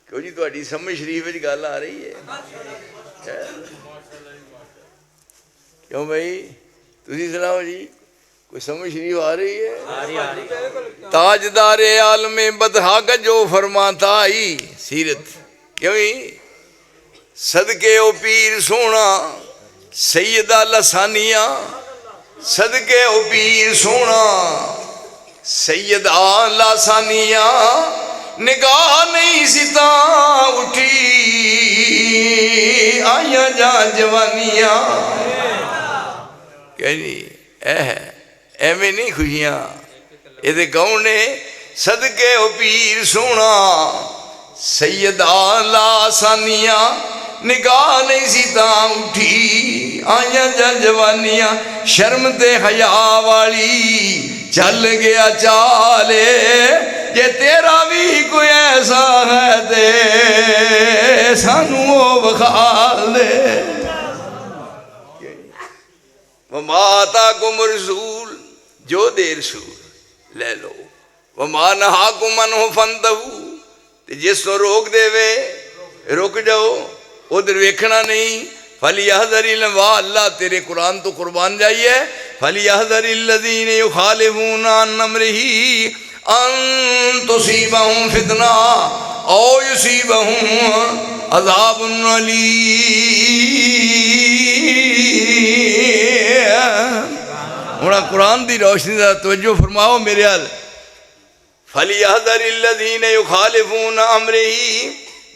क्यों जी तुहाडी समझ शरीफ विच गल आ रही है? क्यों भाई तुसी सुनाओ जी, कोई समझ शरीफ आ रही है? ताजदारे आलमे बदहा का जो फरमाता आई सीरत, क्यों ही सदके ओ पीर सोना सैयदा लसानिया, सदके ओ पीर सोना सैयदा लसानिया, निगाह नहीं सिता उठी आया जा जवानिया। क्या जी एवं नहीं खुशियां ये कौन ने? सदके ओ पीर सोना सैयदा लासानिया, निगाह नहीं सीता उठी आया जा जवानिया। शर्म ते हया वाली चल गया चाले, जे तेरा भी कोई ऐसा है ते सानू बखाल दे। वमाता कुम रसूल, जो दे रसूल ले लो, वमा नहाकुम अन्हु फंतहू, जिसको रोक देवे रुक जाओ, उधर वेखना नहीं। फलियहज़रिल, वाह अल्लाह तेरे कुरान तो कुर्बान जाइए। फलियहज़रिल्लज़ीन युखालिफूना अन अम्रिही अन तुसीबहुम फितना औ युसीबहुम अज़ाबुन अलीम। हुण कुरान की रोशनी का तवज्जो फरमाओ मेरे हाल। फलियहज़रिल्लज़ीन युखालिफूना अम्रिही,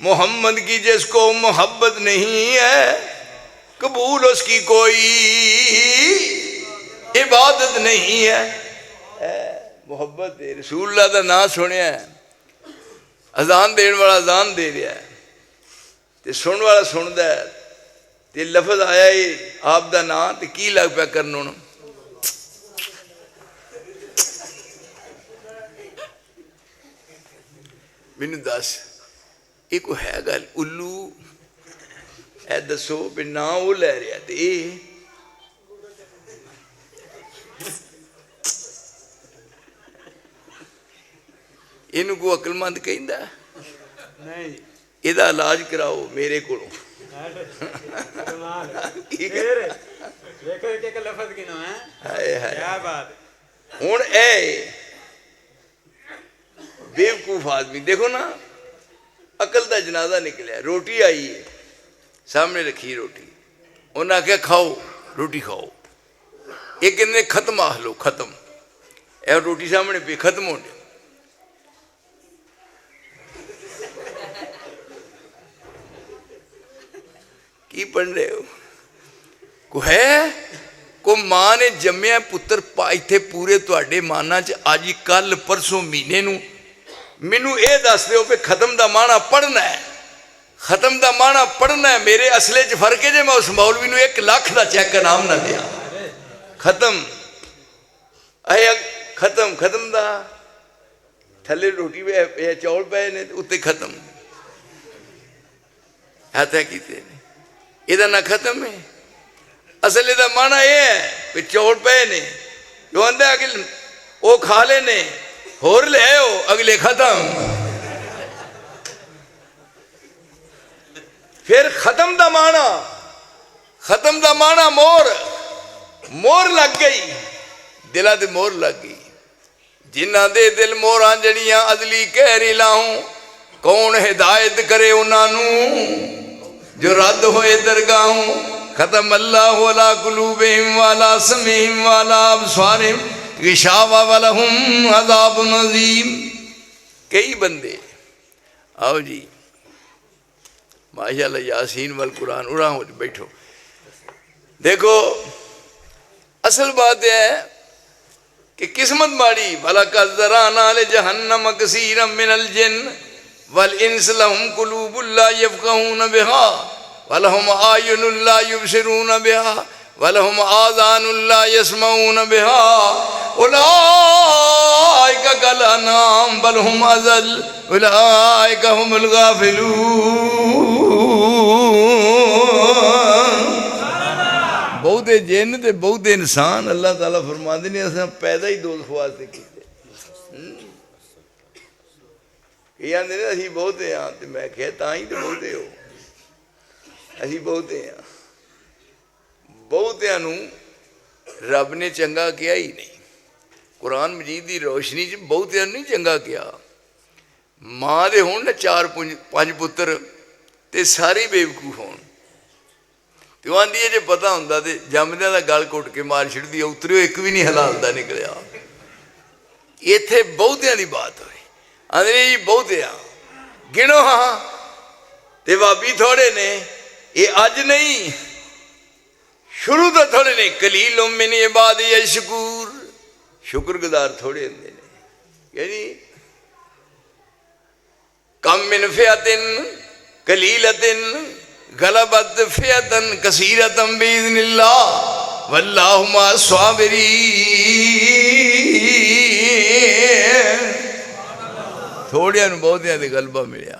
मोहम्मद की जिसको मोहब्बत नहीं है, कबूल उसकी कोई इबादत नहीं है। मोहब्बत रसूलुल्लाह का नाम सुनिया, अजान देने वाला अजान दे रहा है, ते सुन वाला सुनता है, ते लफज आया ही आप दा नाम, ते की लग पिया करन हुण? मैनू दस ये कोई है गल? उल्लू ए दसो भी ना वो लै रहा तो ये इनू को अकलमंद कहंदा नहीं इहदा इलाज कराओ मेरे कोलों कमाल ठीक है फिर देखो एक लफ्ज गिनो है हाय हाय क्या बात हुण ए बेवकूफ आदमी देखो ना अकल का जनाजा निकलिया रोटी आई है सामने रखी रोटी उन्हें आख्या खाओ रोटी खाओ एक कहते खत्म आख लो खत्म ए रोटी सामने पे खत्म होने की पढ़ रहे हो को है को मां ने जम्मिया पुत्र इत्थे पूरे तुहाडे माना च अज कल परसों महीने नूं मैनू ये दस दो भी खत्म का माना पढ़ना है खत्म का माना पढ़ना है मेरे असले च फर्क है जे मैं उस मौलवी नूं 1 लाख का चैक इनाम ना दिया खत्म अरे खत्म खत्म का थले रोटी पे चौल पे ने उत्ते खत्म है तय कीते इहदा ना खत्म है असल इहदा माना यह है भी चौल पे ने जो आंदा कि वो खा लेने होर ले आओ अगले खत्म फिर खत्म का माना मोर मोर लग गई दिला ते मोर लग गई जिन्हां दे दिल मोरां जड़ियां अदली कहरी लाऊं कौन हिदायत करे उन्होंने जो रद्द होए दरगाहों खत्म अल्लाह अला कुलूबिहिम वाला समीहिम वाला अबसारिहिम गिशावा वलहुम अज़ाबुन अज़ीम कई बंदे आओ जी माशाअल्लाह यासीन वल कुरान उड़ा हो बैठो देखो असल बात यह है कि किस्मत माड़ी भला कज़राना ले जहन्नम कसीरम मिनल जिन्न वल इंस लहुम कुलूबुल ला यफ़क़हून बिहा वलहुम आयुनुल ला युबसिरून बिहा वलहुम आज़ानुल ला यस्मऊन बिहा उलाइका कल अनाम बल हुम अज़ल उलाइका हुमुल गाफिलून बहुते जिन ते बहुते इंसान अल्लाह ताला फरमाते ने असां पैदा ही दोज़ख वास्ते कीते कई आंदे ने असीं बहुते हाँ ते मैं कहा तां ही ते बहुते हो असीं बहुते हाँ बहुतियां नूं रब ने चंगा किया ही नहीं कुरान मजीद की रोशनी च बहुतियां नहीं चंगा किया माँ दे होण ना 4-5 पुत्र ते सारे बेवकूफ होण तो आंदी है जे पता होंदा ते जमदियां दा गल घुट के मार छिड़दी उतरियो एक भी नहीं हलाल दा निकलिया इत्थे बहुतियां दी बात होई आंदे जी बहुतियां गिनो हाँ ते भाभी थोड़े ने ये अज नहीं शुरू तो थोड़े ने कलील मिन इबादी शकूर शुक्रगुजार थोड़े होंदे ने यानी कम मिन फियतिन कलीलतिन गलबत फियतन कसीरतन बिइज़्निल्लाह वल्लाहु मअस साबिरीन थोड़ियां नूं बहुतियां ते गलबा मिलिया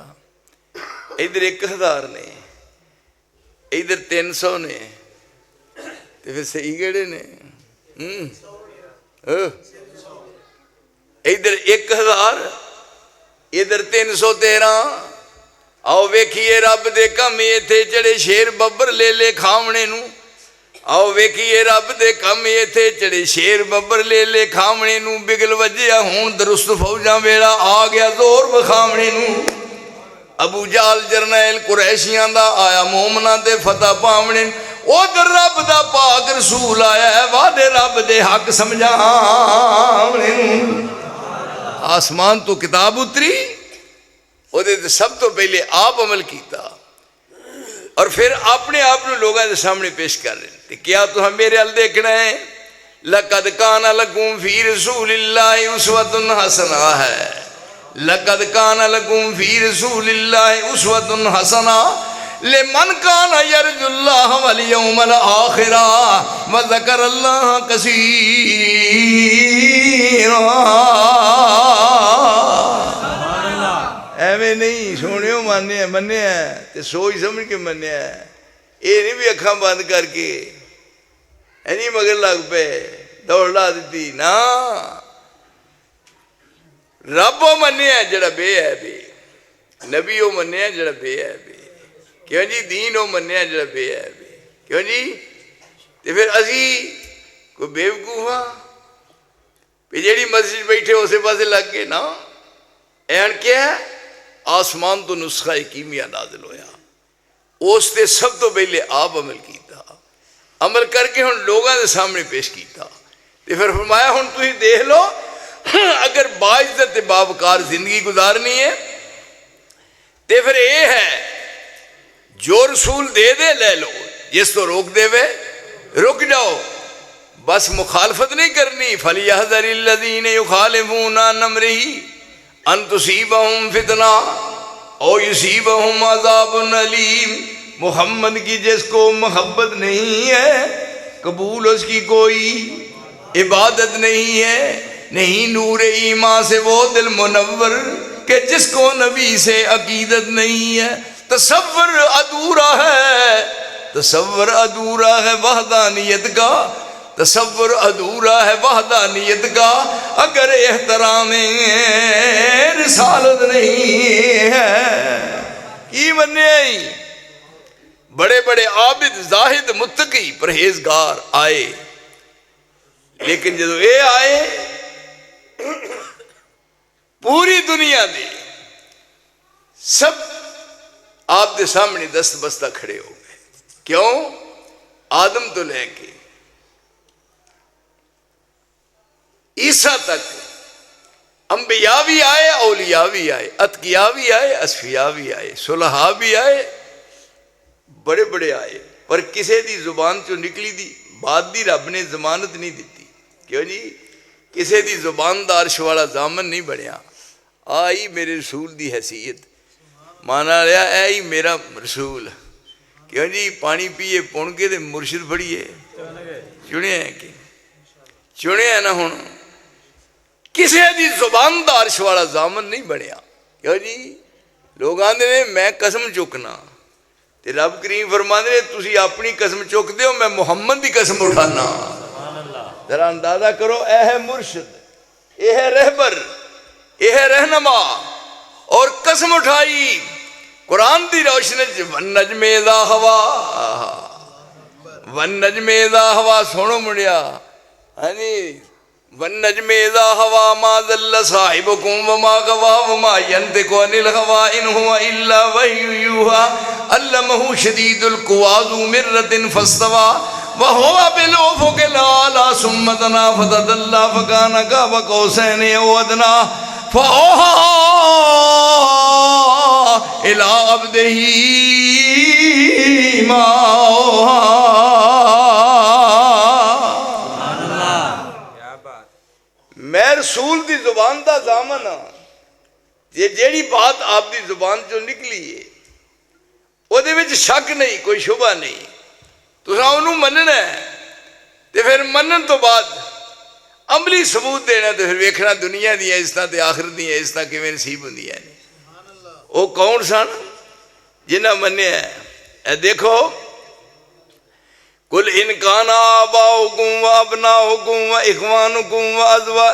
इधर 1000 ने इधर 300 ने ते फिर सही केड़े ने इधर 1000 इधर 313 आओ वेखिए रब दे कम इत्थे चढ़े शेर बब्बर ले खावणे नूं आओ वेखिए रब दे कम इत्थे चढ़े शेर बब्बर ले खावणे नूं बिगल वजिया हुण दुरुस्त फौजां वेला आ गया जोर बखावणे नूं अबू जाल जरनैल कुरैशियां दा आया मोमना ते फतह पावणे उधर रब दा पाक रसूल आया वादे रब दे हक समझावणे आसमान तो किताब उतरी उहदे ते सब तो पहले आप अमल किया और फिर अपने आप नूं लोगों के सामने पेश कर रहे हैं क्या तुहां मेरे अल देखना है लक़द कान लकुम फी रसूलिल्लाहि उस्वतुन हसना है लक़द कान लकुम फी रसूलिल्लाहि उस्वतुन हसना लिमन कान यरजुल्लाह वल यौमल आखिरा व ज़करल्लाह कसीरा एवं नहीं सुनियो मन्ने तो सोच समझ के मन्या ये नहीं भी अखा बंद करके नहीं मगर लग पे दौड़ ला दी ना। रब वो मन्निया जड़ा बे है बे, नबी वो मन्निया जड़ा बे है बे, क्यों जी दीन वो मन्निया जड़ा बे है बे, क्यों जी। तो फिर असी कोई बेवकूफ हाँ भी जी मस्जिद बैठे उस पासे लग गए ना। एन क्या है आसमान तो नुस्खा कीमिया नाजिल होया, उसते सब तो पहले आप अमल किया, अमल करके हम लोगों के सामने पेश किया। तो फिर फरमाया हुण तुसीं देख लो अगर बाइज्जत बावकार जिंदगी गुजारनी है तो फिर ये है जो रसूल दे दे ले लो, जिस तो रोक देवे रुक जाओ, बस मुखालफत नहीं करनी। फलियहज़रिल्लज़ीन युखालिफूना अन अम्रिही अन तुसीबहुम फितना औ युसीबहुम अज़ाबुन अलीम। मोहम्मद की जिसको मोहब्बत नहीं है, कबूल उसकी कोई इबादत नहीं है, नहीं नूर ईमान से वो दिल मुनव्वर के जिसको नबी से अकीदत नहीं है। तसव्वुर अधूरा है, तसव्वुर अधूरा है वहदानियत का, तसव्वुर अधूरा है वहदानियत का अगर एहतराम रिसालत नहीं है। की बने बड़े बड़े आबिद जाहिद मुत्तकी परहेजगार आए, लेकिन जो ये आए पूरी दुनिया दे सब आपके सामने दस्त बस्ता खड़े हो गए। क्यों? आदम तो लेके ईसा तक अंबिया भी आए, औलिया भी आए, अतकिया भी आए, असफिया भी आए, सुलहा भी आए, बड़े बड़े आए, पर किसी की जुबान चो निकली दी बात दी रब ने जमानत नहीं दी। क्यों जी? किसी की जुबान दा अर्श वाला जामन नहीं बनया। आई मेरे रसूल की हैसीयत माना लिया, ऐ ही मेरा रसूल। क्यों जी? पानी पिए पुण के मुर्शिद फड़िए चुने कि चुने ना। हुण किसी की जुबान दा अर्श वाला जामन नहीं बनया। क्यों जी? लोग आते ने मैं कसम चुकना, ते रब करीम फरमाते ने तुसी अपनी कसम चुकते हो, मैं मुहम्मद की कसम उठाना। जरा अंदाजा करो, यह है मुर्शिद, यह है रहबर, यह है रहनमा, और कसम उठाई कुरान की रोशनी वन नजमे दा हवा, वन नजमे दा हवा। सुनो मुड़िया, हाँ जी, वन नजमे दा हवा मा ज़ल्ल साहिबुकुम वमा गवा वमा यंतिकु अनिल हवा इन हुवा इल्ला वह्यु यूहा अल्लमहु शदीदुल कुवा ज़ू मिर्रतिन फस्तवा वहुवा बिल उफ़ुक़िल आला सुम्मा दना फ़तदल्ला फ़काना क़ाब क़ौसैनि औ अदना फ़अौहा इला अब्दिही मा औहा। मैं रसूल की जुबान का जामन हाँ, ये जेड़ी बात आपकी जुबान चो निकली है ਉਹਦੇ ਵਿੱਚ शक नहीं, कोई शुभा नहीं। तुसां उन्होंने मनना है, तो फिर मनन तो बाद अमली सबूत देना, तो फिर वेखना दुनिया दी इज्जतां ते आखिरत दी इज्जतां किवें नसीब होंदियां ने। वो कौन सन जिन्हां मन्निया है? देखो, कुल इनकाना आबाउकुम व अबनाउकुम व इखवानुकुम व अज़वा,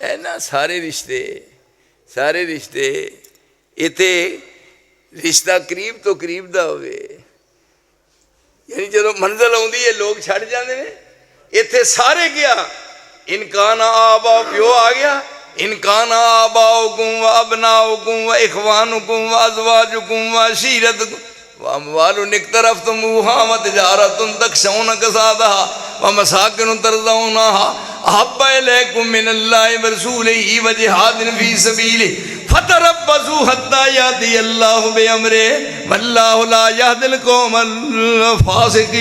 है ना सारे रिश्ते इत्थे रिश्ता करीब तो करीब दा होवे, यानी जो मंजिल आउंदी है लोग छड़ जाते हैं। इत्थे सारे गया, इनकाना आबाओ प्यो आ गया, इनकाना आबाउकुम व अबनाउकुम व इखवानुकुम व अज़वाजुकुम व अशीरतकुम वअमवालुन इक़्तरफ़्तुमूहा व तिजारतुन तख़शौना कसादहा व मसाकिनु तर्ज़ौनहा अहब्बा इलैकुम मिनल्लाहि व रसूलिही व जिहादिन फ़ी सबीलिही फ़तरब्बसू हत्ता याति अल्लाहु बिअम्रिही वल्लाहु ला यहदिल क़ौमल फ़ासिक़ीन।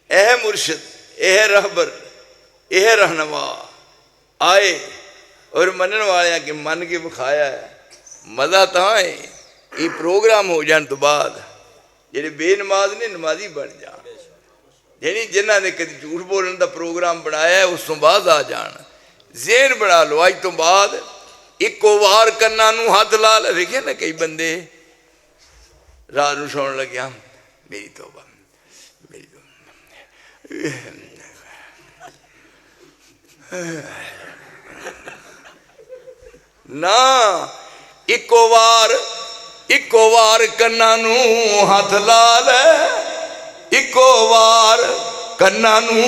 एह मुर्शिद, एह रहबर, एह रहनुमा आए और मनन वाले के मन के विखाया है। मज़ा तो है ये प्रोग्राम हो जाने तो बाद जेडे बेनमाज ने नमाजी बन जा, यानी जिन्हों ने कभी झूठ बोलने का प्रोग्राम बनाया है उस तो बाद आ जान। ज़हन बना लो, अज तो बाद इको वार कन्ना नू हथ ला ले। वेखे ना कई बंदे रात नू सौण लग्या मेरी तौबा मेरी ना इको वार कन्ना नू हथ ला ले, इको वार कन्ना नू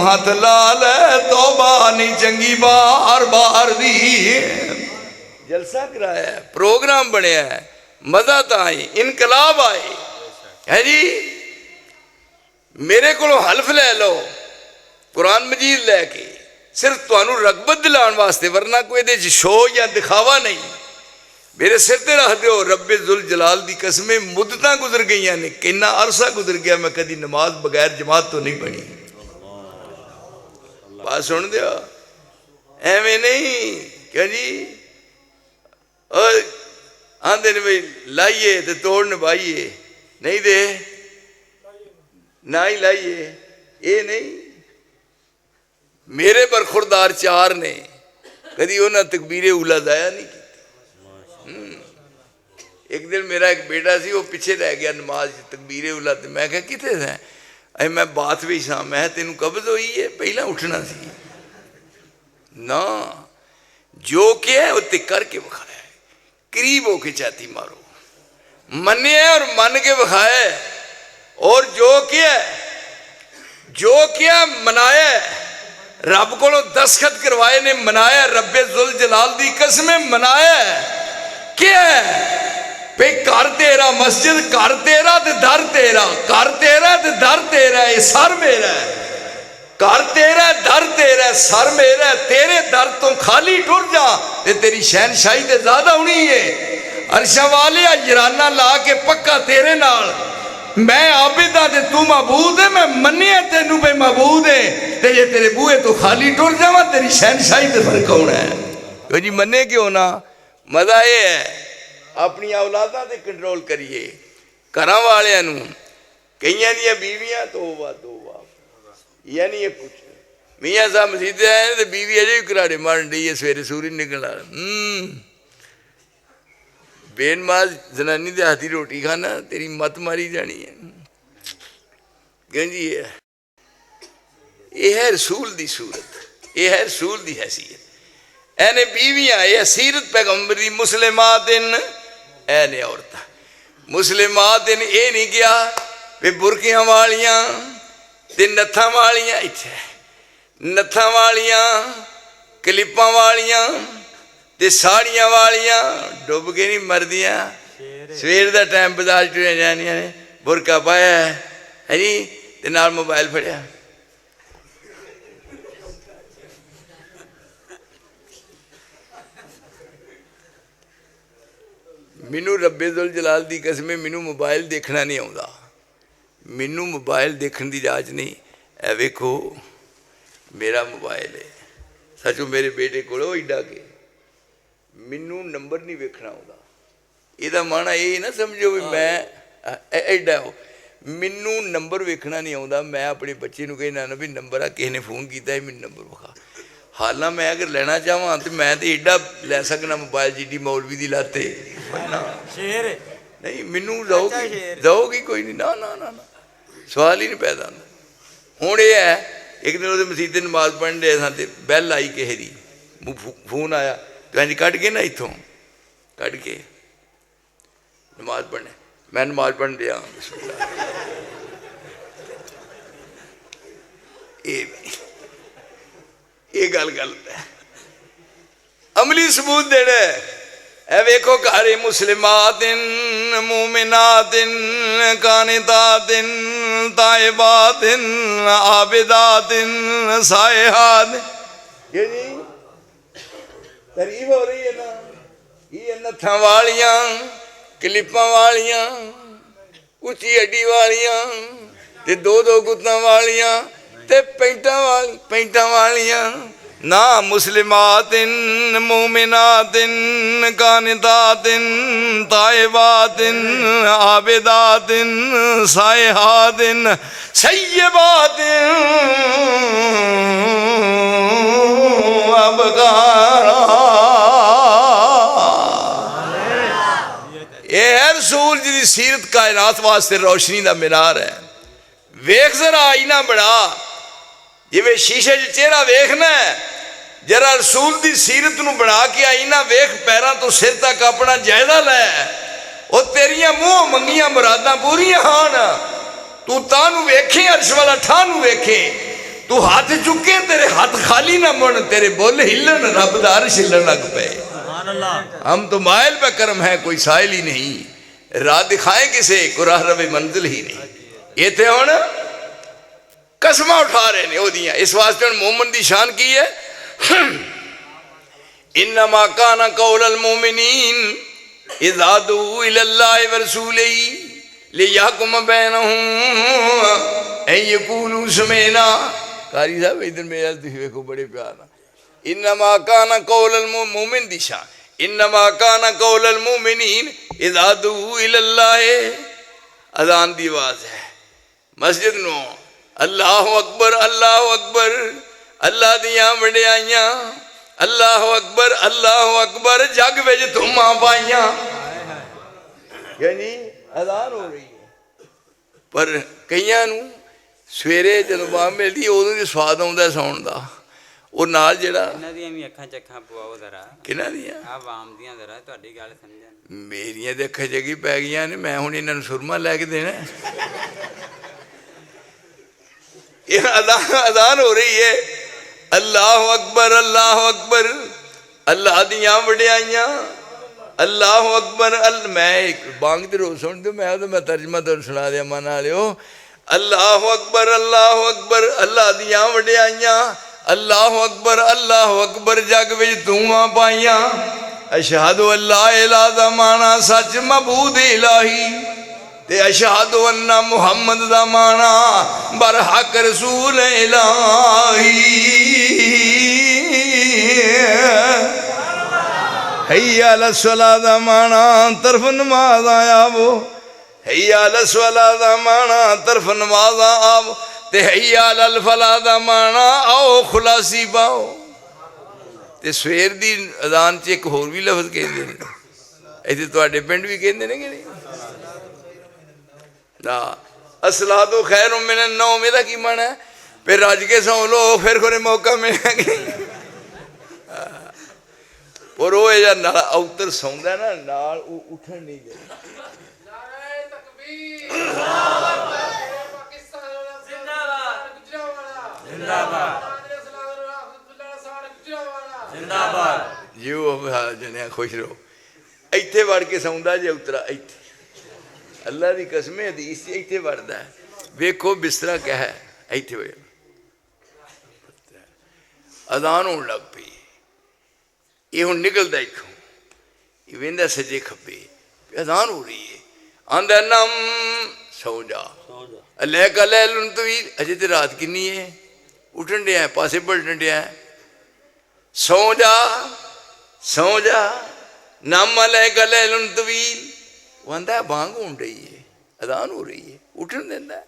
हथ ला ले, तौबा नहीं चंगी बार बार दी। जलसा कराया, प्रोग्राम बनया, मजा तो आई, इनकलाब आए है जी। मेरे को हल्फ ले लो कुरान मजीद लैके, सिर्फ तुहानू रगबत दिलाने वास्ते, वरना कोई दे शो या दिखावा नहीं। मेरे सिर ते रख दो, रब्बे जुल जलाल दी कसमें मुद्दत गुजर गई ने, कितना अरसा गुजर गया, मैं कभी नमाज बगैर जमात तो नहीं पढ़ी। बात सुन दो, एवं नहीं क्यों जी। और आंदे ने भाई लाइए तो तोड़ नभाइए, नहीं दे ना ही लाइए, ये नहीं। मेरे बरखुरदार चार ने कभी उन्हें तकबीरे उला जाया नहीं की। एक दिन मेरा एक बेटा सी, वो पिछे रह गया नमाज तकबीरे उला, तो मैं क्या कितने थे, अरे मैं बात भी सा, मैं तेन कब्ज हुई है, पहला उठना सी ना। जो क्या है वो ते करके विखाया, करीब होके चाहती मारो, मने और मन के विखाया। और जो क्या मनाया, रब को दस्तखत करवाए ने मनाया, रब्बे जुल जलाल दी कसमें मनाया। क्या पे घर तेरा, मस्जिद घर तेरा ते दर तेरा, घर तेरा ते दर तेरा, ये सर मेरा है। घर तेरा दर तेरा, सर मेरा, तेरे दर तो खाली टुर जा ते तेरी शहनशाही ते ज्यादा होनी है। अरशा वाले जराना ला के पक्का तेरे नाल, मैं आबिदा ते तू महबूद है, मैं मनिया तेनू पे महबूद है, ते जे तेरे बूहे तो खाली टुर जावा, तेरी शहनशाही ते फर्क होना है। क्यों जी मने क्यों ना, मजा ये है अपनी औलादा ते कंट्रोल करिए। घर वाले कईयां दियां बीवियां तौबा तौबा, यानी ये कुछ मियाँ साहब मसीदे आए तो बीवी अजे भी घराड़े मारन डी है, सवेरे सूरज निकलना बेनमाज जनानी दे हाथी रोटी खाना, तेरी मत मारी जानी है। क्यों जी ये है रसूल दी सूरत, ये है रसूल दी हैसियत। एने बीवियां ये सीरत पैगंबर दी मुसलिमातिन, एने औरत मुसलिमातिन ये नहीं गया वे बुरकियां वालियां ते नत्था वालियां, इत्थे नत्था वालियां क्लिपां वालियां ते साड़ियां वालियां डुब के नहीं मरदियां। सवेर का टाइम बाजार टुरिया जानिया ने, बुरका पाया है जी ते नाल मोबाइल फड़िया। मैनू रब्बे जुल जलाल दी कसमें मैनू मोबाइल देखना नहीं आता, मैनू मोबाइल देखने की इजाज़त नहीं। ए वेखो मेरा मोबाइल है, सचो मेरे बेटे को एडा के मैनू नंबर नहीं वेखना आता। यदा माना ये ना समझो भी मैं एडा हो, मैनू नंबर वेखना नहीं आता। मैं अपने बच्चे को कहना ना भी नंबर आ, किसी ने फोन किया है मैनू नंबर विखा। हालां मैं अगर लेना चाहवा तो मैं तो एडा ले सकना मोबाइल जिड्डी मौलवी की लत है शेर नहीं, मैनू जाओगी कोई नहीं ना ना ना ना, सवाल ही नहीं पैदा। हुण ये है एक दिन वो मसीते नमाज पढ़न दे थे, बैल आई किसी की, फोन आया तो इंज कट के ना इतों कट के नमाज पढ़ने, मैं नमाज पढ़न दिया ये गल गलत है। अमली सबूत देना है। वेखो घरे मुसलिमातिन मोमिनातिन कानितातिन ताइबातिन आबिदातिन साइहात, ये जी तारीफ हो रही है ना। ये नत्था वालियां क्लिपां वालियां उच्ची अड्डी वालियां ते दो दो गुत्तां वालियां ते पेंटा वालियां ना। मुसलिमातिन मोमिनातिन कानितातिन ताइबातिन आबिदातिन साइहातिन सय्यबातिन अबकारा दी सीरत कायनात वास्ते रोशनी दा मीनार है। वेख जरा आईना बना, जिवें शीशे च चेहरा वेखना है, जरा रसूल दी सीरत नूं बना के आईना वेख, पैरों तो सिर तक अपना जायजा लै, और तेरिया मूँह मंगियां मुरादां पूरियां होण। तू तानू वेखे, अर्श वाला ठानू वेखे, तू हाथ चुके तेरे हाथ खाली ना मुड़, तेरे बोल हिलन रब दा अर्श हिलन लग पे। हम तो मायल पे करम है, कोई साइल ही नहीं, राह दिखाए किसे कुराह रवे मंजिल ही नहीं। इत्थे हुण कसम उठा रहे ने ओदियां, इस वास्ते हुण मोमन दी शान की है। इन्नमा काना कौलल मोमिनीन इज़ा दुऊ इलल्लाहि व रसूलिही लियहकुम बैनहुम ऐ यकूलू समीना। कारी साहब इधर मेरा देखो बड़े प्यार ना। इन्नमा काना कौलल मोमिन दी शान, इन्नमा काना कौलल मोमिनीन इज़ा दुऊ इलल्लाहि, अज़ान दी आवाज़ है मस्जिद नो, अल्लाह अकबर अल्लाह अकबर, अल्लाह दियां वडियाइयां, अल्लाह अकबर जग विच धूमां पाइयां। यानी अज़ान हो रही है, पर कईयां नूं सवेरे जदों बांह मिलदी उदों दी स्वाद आउंदा सौण दा, ਉਹ ਨਾਲ ਜਿਹੜਾ ਇਹਨਾਂ ਦੀਆਂ ਵੀ ਅੱਖਾਂ ਚੱਖਾਂ ਪਵਾਓ ਜ਼ਰਾ। ਕਿਹਨਾਂ ਦੀਆਂ? ਆ ਵਾਮ ਦੀਆਂ ਜ਼ਰਾ, ਤੁਹਾਡੀ ਗੱਲ ਸਮਝਣ। ਮੇਰੀਆਂ ਤੇ ਅੱਖਾਂ ਜਗੀ ਪੈ ਗਈਆਂ ਨੇ, ਮੈਂ ਹੁਣ ਇਹਨਾਂ ਨੂੰ ਸੁਰਮਾ ਲੈ ਕੇ ਦੇਣਾ। ਇਹ ਅਜ਼ਾਨ ਹੋ ਰਹੀ ਹੈ, ਅੱਲਾਹੁ ਅਕਬਰ ਅੱਲਾਹ ਦੀਆਂ ਵਡਿਆਈਆਂ, ਅੱਲਾਹੁ ਅਕਬਰ। ਮੈਂ ਇੱਕ ਬਾਂਗ ਤੇ ਰੋਜ਼ ਸੁਣਦੇ, ਮੈਂ ਉਹਦਾ ਮੈਂ ਤਰਜਮਾ ਤੁਹਾਨੂੰ ਸੁਣਾ ਦਿਆਂ ਮਨ ਵਾਲਿਓ। ਅੱਲਾਹੁ ਅਕਬਰ ਅੱਲਾਹ ਦੀਆਂ ਵਡਿਆਈਆਂ, अल्लाह अकबर जग विच धूआं पाइया। अशहदु अल्ला इलाहा दा माना सच मबूद इलाही, ते अशहदु अन्ना मुहम्मद दा माना बरहक रसूल इलाही। हैया अला सला दा माना तरफ नमाज आया वो, हैया अला सला दा माना तरफ नमाज आओ, ते हैया अल फला दा माना आओ खुलासी पाओ। ते सवेर दी अजान च एक होर भी लफ्ज कहते हैं, इत्थे तुहाडे पिंड भी कहते हैं कि नहीं ना, असलातो खैर मिनन नौम, इहदा की माना है? फिर रज के सौ लो, फिर कोई मौका मिलेगा। और वो जरा औतर सौंदा ना नाल उठन नहीं दे। जी जने खुश रहो। इत्थे वड़ के सौंदा जे उतरा, इत्थे अल्लाह की कसम हदीस इत्थे वड़दा है। वेखो बिस्तरा क्या है, इत्थे हो अजान होने लग पई, ये हुण निकलदा इत्थों, ये वेंदा सजे खब्बे, अजान हो रही है। आंदा नम सौ जा, अल्लाह का लैलुन तवील, अजे ते रात किन्नी है, उठन दिया पासे पलटन दिया, सौ जा नम अल्लाह का लैलुन तवील। वो आंदा बांग होन रही है, अजान हो रही है, उठन देंदा,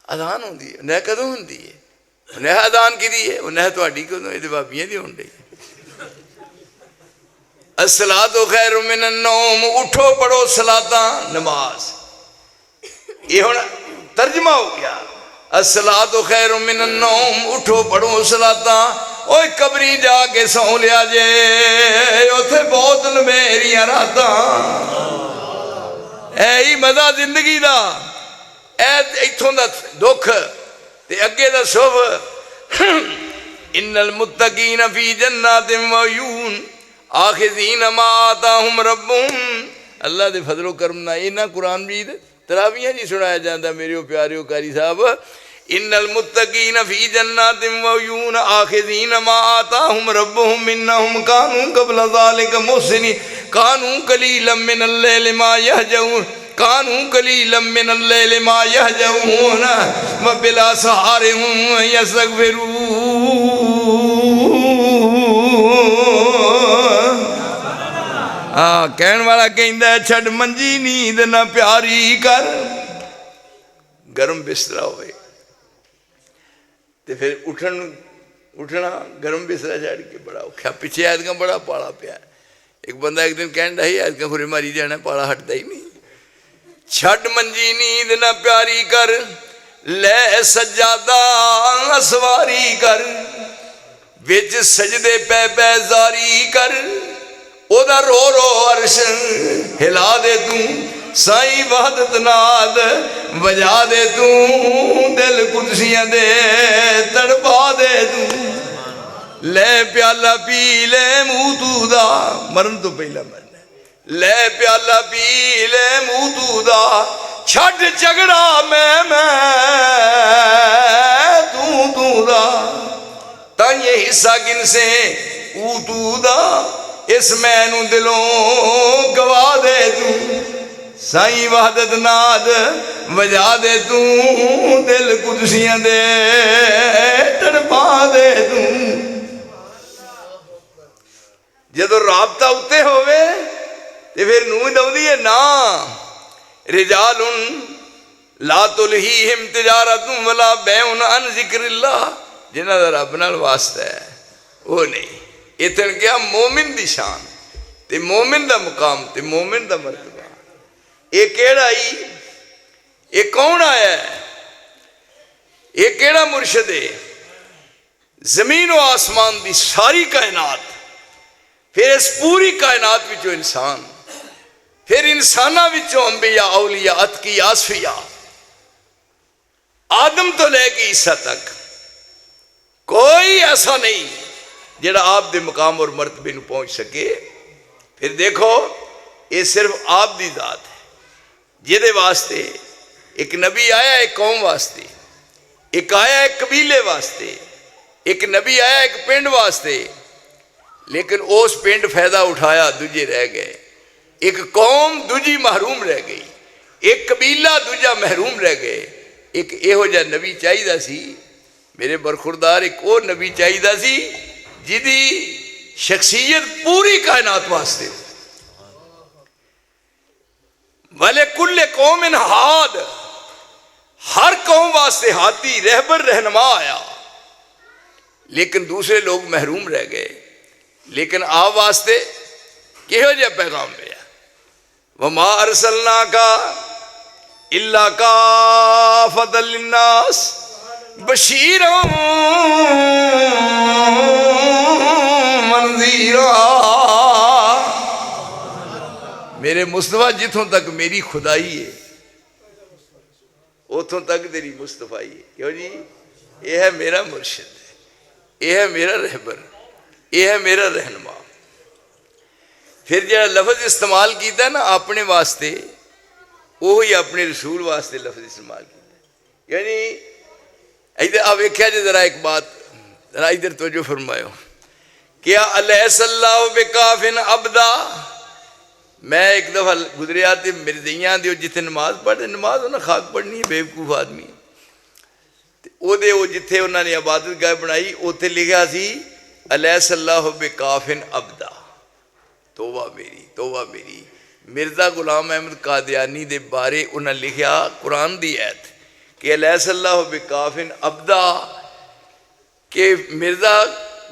अजान होंदी है। उन्हें कदों होंदी है? उन्हें अजान की है, उन्हें तुहाडी कदों? ये भाबियां दी होन रही। अस्सलातु खैरु मिनन नौम, उठो पढ़ो सलाता नमाज। ये हुण तर्जमा हो गया, अस्सलातु खैरु मिनन नौम, उठो पढ़ो सलाता। ओए कबरी जाके सौ लिया जे, उथे बहुत लंबेरियां रातां। ऐ ही मजा जिंदगी दा, ऐ इत्थों दा दुख ते अगे दा सुख। इन्नल मुत्तकीन फी जन्नातिन व अयून आखिज़ीन मा आताहुम रब्बुहुम। अल्लाह दे फजलो करम ना इन्ना कुरान मजीद तरावियां जी सुनाया जाता मेरे प्यारे कारी साहब। इन्नल मुत्तकीन फी जन्नातिन व अयून आखिज़ीन मा आताहुम रब्बुहुम इन्नहुम कानू क़ब्ल ज़ालिका मुहसिनीन कानू क़लीलन मिनल लैलि मा यहजऊन कानू क़लीलन मिनल लैलि मा यहजऊन व बिलअसहारिहुम यस्तग़फिरून। हाँ कहण वाला कहंदा छड़ मंजी नींद ना प्यारी कर, गर्म बिस्तरा होवे ते फिर उठना गर्म बिस्तरा छड़ के बड़ा औखा। पिछे ऐदका बड़ा पाला पिया। एक बंदा एक दिन कहता ही ऐदका खुरे मारी जाना, पाला हटता ही नहीं। छड़ मंजी नींद न प्यारी कर, लै सज्जादा सवारी कर, विच सजदे पै पै जारी कर, ओदा रो रो अर्श हिला दे तू, साई वहदत नाद बजा दे तू, दिल कुदसियां दे तड़पा दे तू, ले प्याला पी ले मुंह तू दा, मरन तो पहला मरना, ले प्याला पी ले मुंह तू दा, छड़ झगड़ा मैं तू दा, ताइये हिस्सा गिन से ऊ तू दा, इस मैनू दिलों गवा दे तू, साई वहदत नाद बजा दे तू, दिल कुदसियां दे तड़पा दे तू। जदों राबता उत्ते होवे ते फिर नूह दौदी है ना, रिजालुन ला तुलहीहिम तिजारतुन वला बैउन अन जिक्रिल्लाह, जिन्हां दा रब नाल वास्ता है वो नहीं। इतन क्या मोमिन दी शान ते मोमिन दा मुकाम ते मोमिन दा मर्तबा, ये केड़ा ही, ये कौन आया है, ये केड़ा मुर्शद है, जमीन व आसमान दी सारी कायनात, फिर इस पूरी कायनात विचों इंसान, फिर इंसाना विचों अंबिया औलिया अतकिया असफिया, आदम तो लेके ईसा तक कोई ऐसा नहीं जेड़ा आप दे मुकाम और मर्तबे नूं पहुंच सके। फिर देखो ये सिर्फ आप दी जात है, जिहदे वास्ते एक नबी आया एक कौम वास्ते, एक आया एक कबीले वास्ते, एक नबी आया एक पिंड वास्ते, लेकिन उस पिंड फायदा उठाया दूजे रह गए, एक कौम दूजी महरूम रह गई, एक कबीला दूजा महरूम रह गए। एक इहो जिहा नबी चाहिदा सी मेरे बरखुरदार, एक वो नबी चाहिदा सी जिहदी शख्सियत पूरी कायनात वास्ते, वाले कुल्ले कौम इन हाद, हर कौम वास्ते हाथी रहबर रहनुमा आया, लेकिन दूसरे लोग महरूम रह गए। लेकिन आप वास्ते किहो जिहा पैगाम मिला, वमा अरसलना का इल्ला काफतल लिन्नास बशीरा मंज़ीरा, मेरे मुस्तफा जिथों तक मेरी खुदाई है उथों तक तेरी मुस्तफाई है। क्यों जी, यह है मेरा मुर्शिद, यह है मेरा रहबर, यह है मेरा रहनुमा। फिर जो लफ्ज इस्तेमाल किया ना अपने वास्ते, वो ही अपने रसूल वास्ते लफ्ज इस्तेमाल किया। यानी इधर आप वेख्या जी जरा एक बात, जरा इधर तवज्जो फरमायो, क्या अलैहिस्सलाहु बिकाफिन अब्दा, मैं एक दफ़ा गुजरिया तो मिर्जियां दे जिथे नमाज पढ़ते, नमाज उन्हें खाक पढ़नी है, बेवकूफ आदमी, ओदे वो जिथे उन्होंने इबादत गाह बनाई उत्थे लिखा सी अलैहिस्सलाहु बिकाफिन अब्दा, तौबा मेरी तौबा मेरी। मिर्जा गुलाम अहमद कादियानी दे बारे उन्हें लिखा कुरान दी आयत कि अलैहिस्सलाहु बिकाफिन अब्दा, कि मिर्जा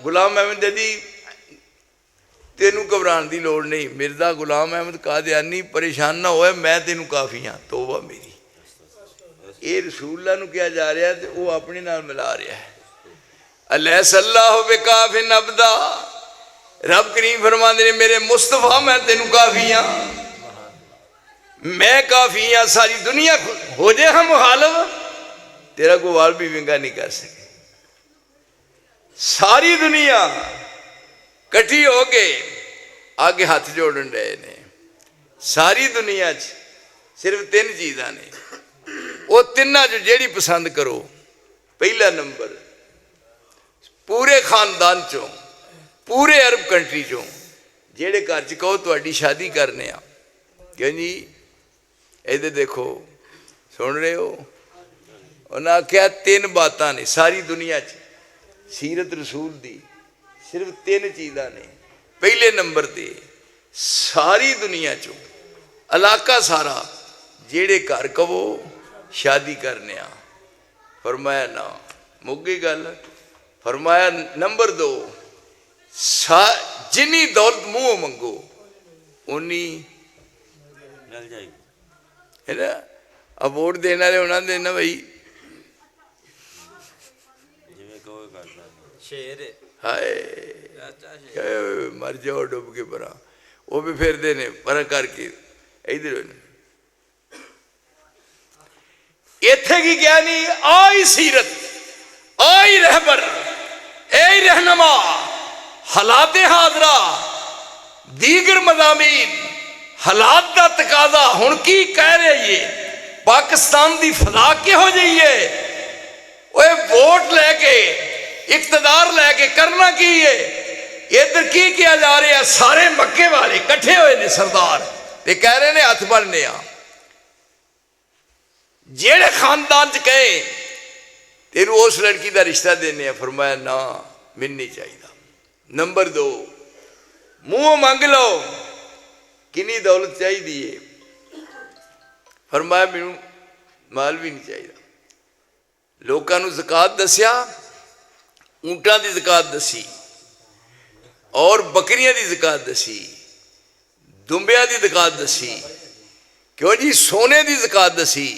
गुलाम अहमद जी तेनू घबराने की लोड़ नहीं, मिर्जा गुलाम अहमद कादियानी परेशान ना होए, मैं तेनू काफ़ी हाँ, तौबा मेरी। ये रसूलुल्लाह नू किया जा रहा है तो वह अपने नाल मिला रहा है। अलैहिस्सलाहु बिकाफिन अब्दा, रब करीम फरमाते ने मेरे मुस्तफा मैं तेनू काफ़ी हाँ, मैं काफ़ी हाँ, सारी दुनिया हो जाए हम मुखालफ तेरा कोई वाल भी विंगा नहीं कर सके। सारी दुनिया कट्ठी हो के आगे हाथ जोड़न रहे ने, सारी दुनिया सिर्फ तीन चीज़ा ने, वो तिना जो जेड़ी पसंद करो। पहला नंबर पूरे खानदान चों, पूरे अरब कंट्री चों जेड़े घर च कहो तुहाडी शादी करने आ, क्यों जी इधर देखो सुन रहे हो, उन्हें आख्या तीन बातां ने सारी दुनिया च सीरत रसूल दी, सिर्फ तीन चीज़ा ने। पहले नंबर ते सारी दुनिया चों इलाका सारा जेड़े घर कहो शादी करने आ, फरमाया ना मुक गई गल। फरमाया नंबर दो जिनी दौलत मुँह मंगो उन्नी मिल जाएगी। है ना। अब वोट देने वाले उन्होंने ना भाई जिमें कोई करता शेर हाय मर जाओ डुब के परा वो भी फिरते ने पर करके इधर इत्थे की क्या नहीं आई सीरत आई रहबर ऐ रहनमा हालाते हाजरा दीगर मदामीन हालात का तकाजा हुण की कह रहे ये पाकिस्तान की फजा किहो जी है वोट लैके इकतदार लैके करना की है इधर की किया जा रहा है सारे मक्के वाले कट्ठे हुए ने सरदार ते कह रहे ने हथ बनने जेड़े खानदान च कहे तेरू उस लड़की का रिश्ता देने फरमाया ना मैनू नहीं चाहिए। नंबर 2 मुंह मंग लो किन्नी दौलत चाहिए फरमाया मैनू माल भी नहीं चाहिए। लोगों को ज़कात दसिया ऊंटा की ज़कात दसी और बकरियां की ज़कात दसी दुंबिया की ज़कात दसी क्यों जी सोने की ज़कात दसी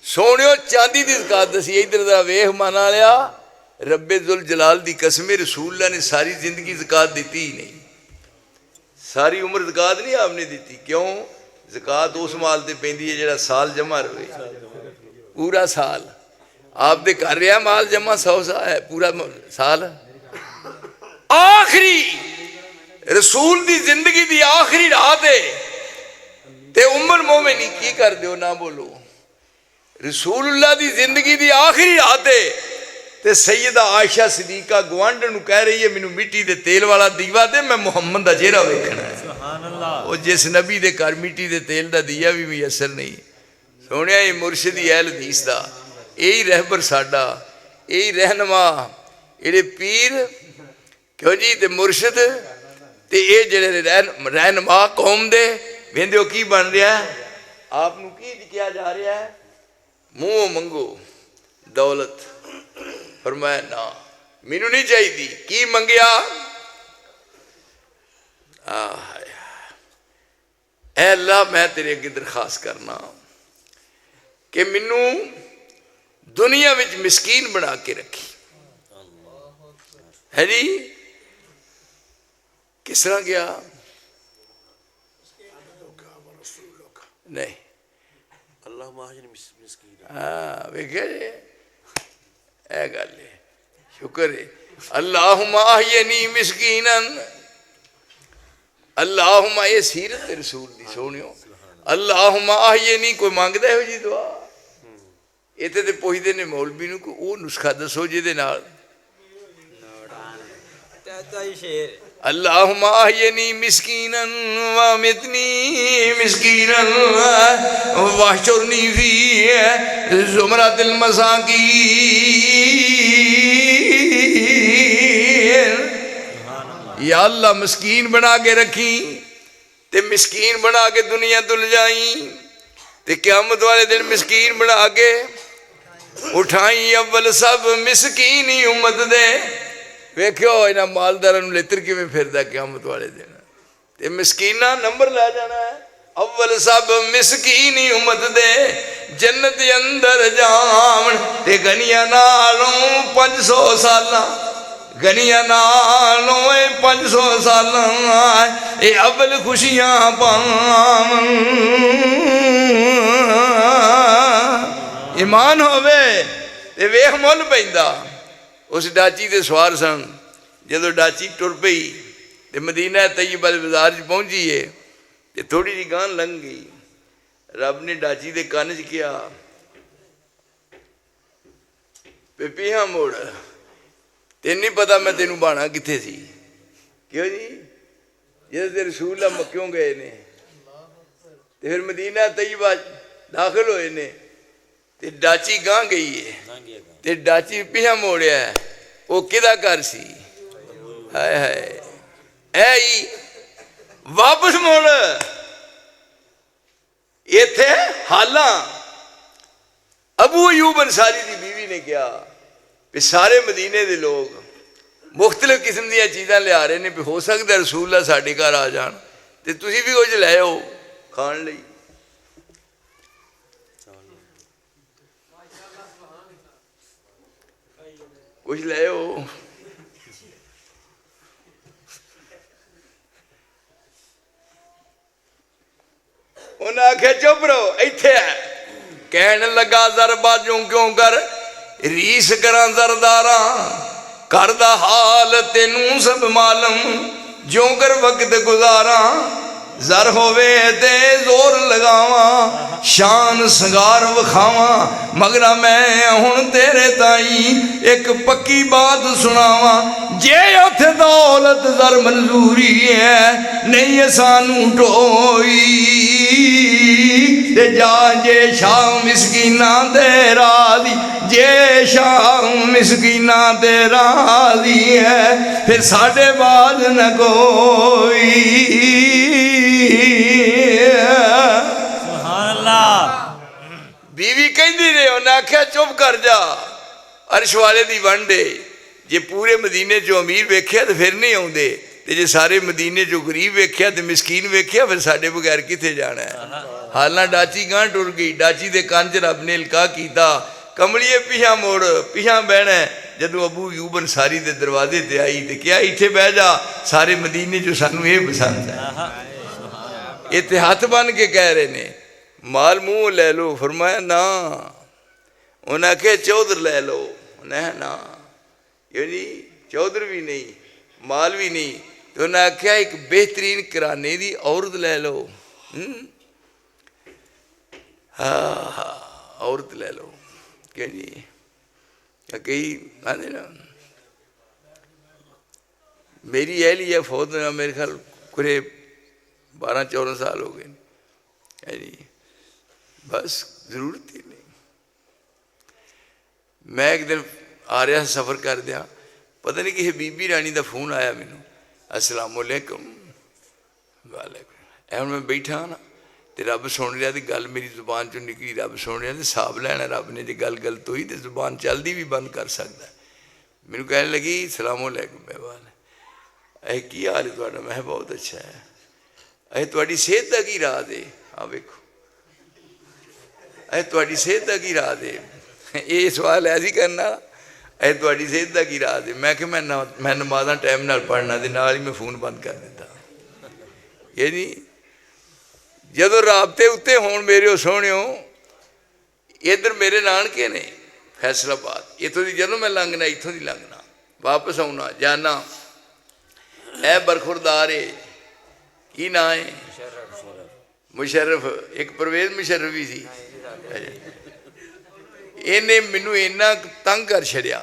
सोने चांदी की ज़कात दसी। इधर जरा वेख माना लिया रब्बे जुल जलाल की कसमे रसूलुल्लाह ने सारी जिंदगी ज़कात दी ही नहीं सारी उम्र ज़कात नहीं आपने दी क्यों ज़कात उस माल से पैंदी है जो साल जमा रहे पूरा साल आप दे कर रहा माल जमा 100 साल है पूरा साल आखिरी रसूल की जिंदगी की आखिरी रात है ते उम्र मोमिनी की कर दो ना बोलो रसूलुल्लाह की जिंदगी की आखिरी रात है ते सैयदा आयशा सिद्दीका गवांढन कह रही है मैनू मिट्टी दे तेल वाला दीवा दे मैं मुहम्मद का चेहरा वेखना है। वो जिस नबी दे घर मिट्टी दे तेल का दिया भी मुयसर नहीं सोने ये मुर्शिद अहल हदीस का यही रहबर साडा यही रहनुमा ये पीर क्यों जी ते मुर्शिद ते ये जेड़े रहनुमा कौम दे वेंदे हो की बन रहा है आपनू की किया जा रहा है मुंह मंगो दौलत फरमाया ना मैनू नहीं चाहिए की मंगया अल्लाह मैं तेरे अगे दरखास्त करना कि मैनू दुनिया में मिसकीन बना के रखी है जी किस तरह गया नहीं अल्लाह महाजन मिस्कीन हाँ वेख्या जी ए गल है शुक्र है अल्लाहुम्मा अहयनी मिस्कीनन अल्लाहुम्मा ये सीरत रसूल दी सोनियो अल्लाहुम्मा अहयनी कोई मांगदा है जी दुआ इतने तो पुछते ने मौलवी नूं को वो नुस्खा दसो जिहदे नाल शेर अल्लाहुम्मा अहयनी मिस्कीनन व अमितनी मिस्कीनन वाहशुरनी फी ज़ुमरतिल मसाकीन या अल्लाह मिस्कीन बना के रखी ते मिस्कीन बना के दुनिया तुल जाई ते क़यामत वाले दिन मिस्कीन बना के उठाई अव्वल सब मिस्कीन ही उम्मत दे वेख्यो इन्हां मालदारां नूं लेतर किवें फिरदा क़यामत वाले दिन ते मिस्कीना नंबर लै जाना है अव्वल सब मिस्कीन ही उम्मत दे जन्नत अंदर जावन ते गनिया नालों 500 सालां गनिया नालों 500 सालां ए अव्वल खुशियां पावन ईमान होवे ते वेख मुल पैंदा। उस डाची के सवार सन जो डाची टुर पई तो मदीना तैयबा बाजार पहुंची है तो थोड़ी जी गां लंघ गई रब ने डाची के कान च किया पिया मोड़ तेन नहीं पता मैं तेन बहाना कित्थे सी क्यों जी जो तेरे रसूल मक्यों गए ने तो फिर मदीना तैयबा दाखिल होए ने ते डाची गां गई है ते डाची पिछा मोड़िया है वो किदा घर सी हाय हाय ऐ वापस मुड़ इत्थे हाला अबू अयूब अंसारी की बीवी ने कहा भी सारे मदीने के लोग मुख्तलिफ किस्म दी चीज़ां लिया रहे हैं भी हो सकता रसूलुल्लाह साडे घर आ जान ते तुसीं भी कुछ लै आओ खाण लई पुछ लियो। उन्हें आख्या चुप रहो, इत्थे है। कहन लगा जरबा जो क्यों कर रीस करा जरदारा, घर दा हाल तेनू सब मालम, जो कर वक्त गुजारा। जर होवे ते जोर लगावा, शान संगार वखावा, मगरा मैं हुण तेरे ताई एक पक्की बात सुनावा। जे उथे दौलत जर मंजूरी है, नहीं सानू ढोई, ते जा जे शाह मिसकीना दे राजी, जे शाह मिसकीना दे राजी है, फिर साढ़े बाद न कोई। बीवी कहती रहे, उन्हें आख्या चुप कर जा, अर्श वाले दी वंडे। जे पूरे मदीने चो अमीर वेख्या तो फिर नहीं आउंदे, ते जे सारे मदीने चो गरीब वेख्या तो मिसकीन वेख्या, फिर साडे बगैर किथे जाना है। हालां डाची गां टुर गई, डाची दे कान च रब ने इल्का कीता, कमलिए पिछा मुड़, पिछा बहना। जदों अबू अयूब अंसारी दे दरवाजे ते आई ते क्या इत्थे बह जा, सारे मदीने चो सानू ये पसंद है। इत्थे हथ बन के कह रहे ने माल मुंह ले लो, फरमाया ना। उन्हें आख्या चौधर ले लो, उन्हें ना, यानी चौधर भी नहीं, माल भी नहीं। तो उन्हें आख्या एक बेहतरीन घराने की औरत ले लो। हाँ हाँ औरत ले लो। क्या जी कई आते ना, मेरी अहली है फौत में, मेरे ख्याल पूरे 12-14 साल हो गए जी, बस जरूरत ही नहीं। मैं एक दिन आ रहा सफ़र कर दिया, पता नहीं किसी बीबी रानी का फोन आया मैनू, अस्सलाम वालेकुम। वालेकुम। मैं बैठा ना तो रब सुन रहा, तो गल मेरी जुबान चो निकली, रब सुन रहा, तो हिसाब लैना रब ने, जो गल गलत हुई तो जुबान चलती भी बंद कर सकता। मैनू कहने लगी सलाम वालेकुम मेहमान, की हाल है तुहाडा? मैं बहुत अच्छा है। तुहाडी सेहत का की राज है? हाँ वेखो, तुहाडी सेहत का की राज है? ये सवाल ऐसी करना, तुहाडी सेहत का की राज है? मैं कि मैं नमाज़ां टाइम नाल पढ़ना, ते नाल ही मैं फोन बंद कर दिता। ये नहीं जदों राबते उत्ते होण मेरे सोहणिओ, इधर मेरे नानके ने फैसलाबाद, इतों की जदों मैं लंघना, इतों की लंघना, वापस आना जाना, ए बरखुरदार है, की ना है? मुशर्रफ, एक परवेज मुशर्रफ भी सी। इन्हें मैनू इन्ना तंग कर छड़िया।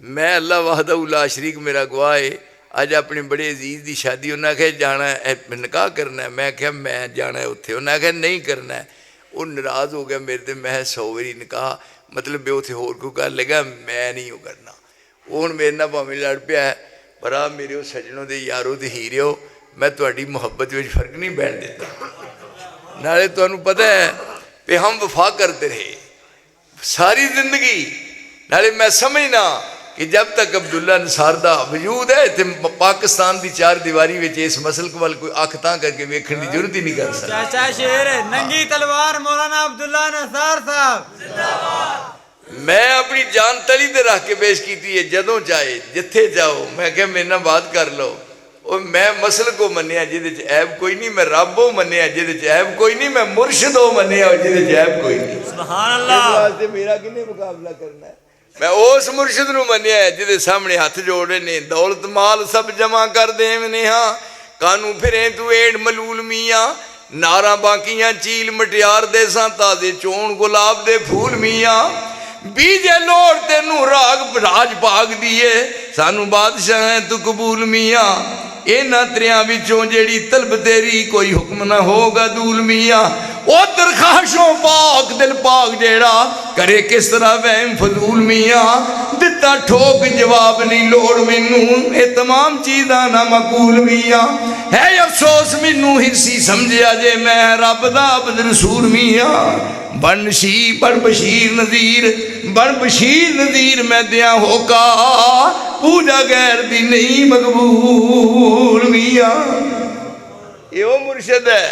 मैं अल्लाह वाहदा ला शरीक मेरा गवाह है, अज अपने बड़े अजीज की शादी, उन्हें आख्या जाना है, निकाह करना है। मैं आख्या मैं जाना है उत्थे, उन्हें आख्या नहीं करना है। वो नाराज़ हो गया मेरे से। मैं 100 बारी निकाह मतलब भी उत्थे होर कोई कर लेगा, मैं नहीं वो करना। वो हुण मेरे नाल भावें लड़ पिया है, पर आ मेरे वो सजनों दे यारो ते हीरिओ, मैं तुहाडी मुहब्बत में फर्क नहीं पैण दिता। नाले तुहानू पता है कि हम वफा करते रहे सारी जिंदगी, नाले मैं समझना कि जब तक अब्दुल्ला निसार दा वजूद है तो पाकिस्तान की 4 दीवारी में इस मसलक वाल कोई अख तां करके वेखण की जरूरत ही नहीं कर सकता। चाचा शेर नंगी तलवार मौलाना अब्दुल्ला नसार साहब। मैं अपनी जान तली ते रख के पेश की है, जदों चाहे जिथे जाओ। मैं क्या मेरे नाल बात कर लो। और मैं मसल को मनिया जिहदे च ऐब कोई नहीं, मैं रब हो मनिया जिहदे च ऐब कोई नहीं, मैं मुर्शिद हो मनिया जिहदे च ऐब कोई नहीं। सुभान अल्लाह। इस वास्ते मेरा किने मुकाबला करना है? मैं उस मुर्शिद नूं मनिया है जिहदे सामने हथ जोड़े ने। दौलत माल सब जमा कर देवने हाँ, कानू फिरे तू एड़ मलूल मियाँ, नारा बाकियां चील मटियार दे सा, ताजे चोण गुलाब दे फूल मियाँ। बीजे लोड़ तेनू राग राज भाग दिए, सानू बादशाह है तू कबूल मियाँ। इन्हां त्रियां विचों जेड़ी तलब तेरी, कोई हुक्म ना होगा दूल मियाँ। ओ दरखाशों पाक दिल पाक जेड़ा, करे किस तरह वहम फजूल मियाँ। दिता ठोक जवाब नहीं लोड़ मैनू, ये तमाम चीज़ां ना मकूल मियाँ। है अफसोस मैनू हिस्सी समझिया जे मैं रब दा अब्द रसूल मियाँ। बन बशीर नज़ीर, बन बशीर नज़ीर मैं दिया होका, पूजा गैर दी नहीं मकबूल मियाँ। ये वो मुर्शिद है।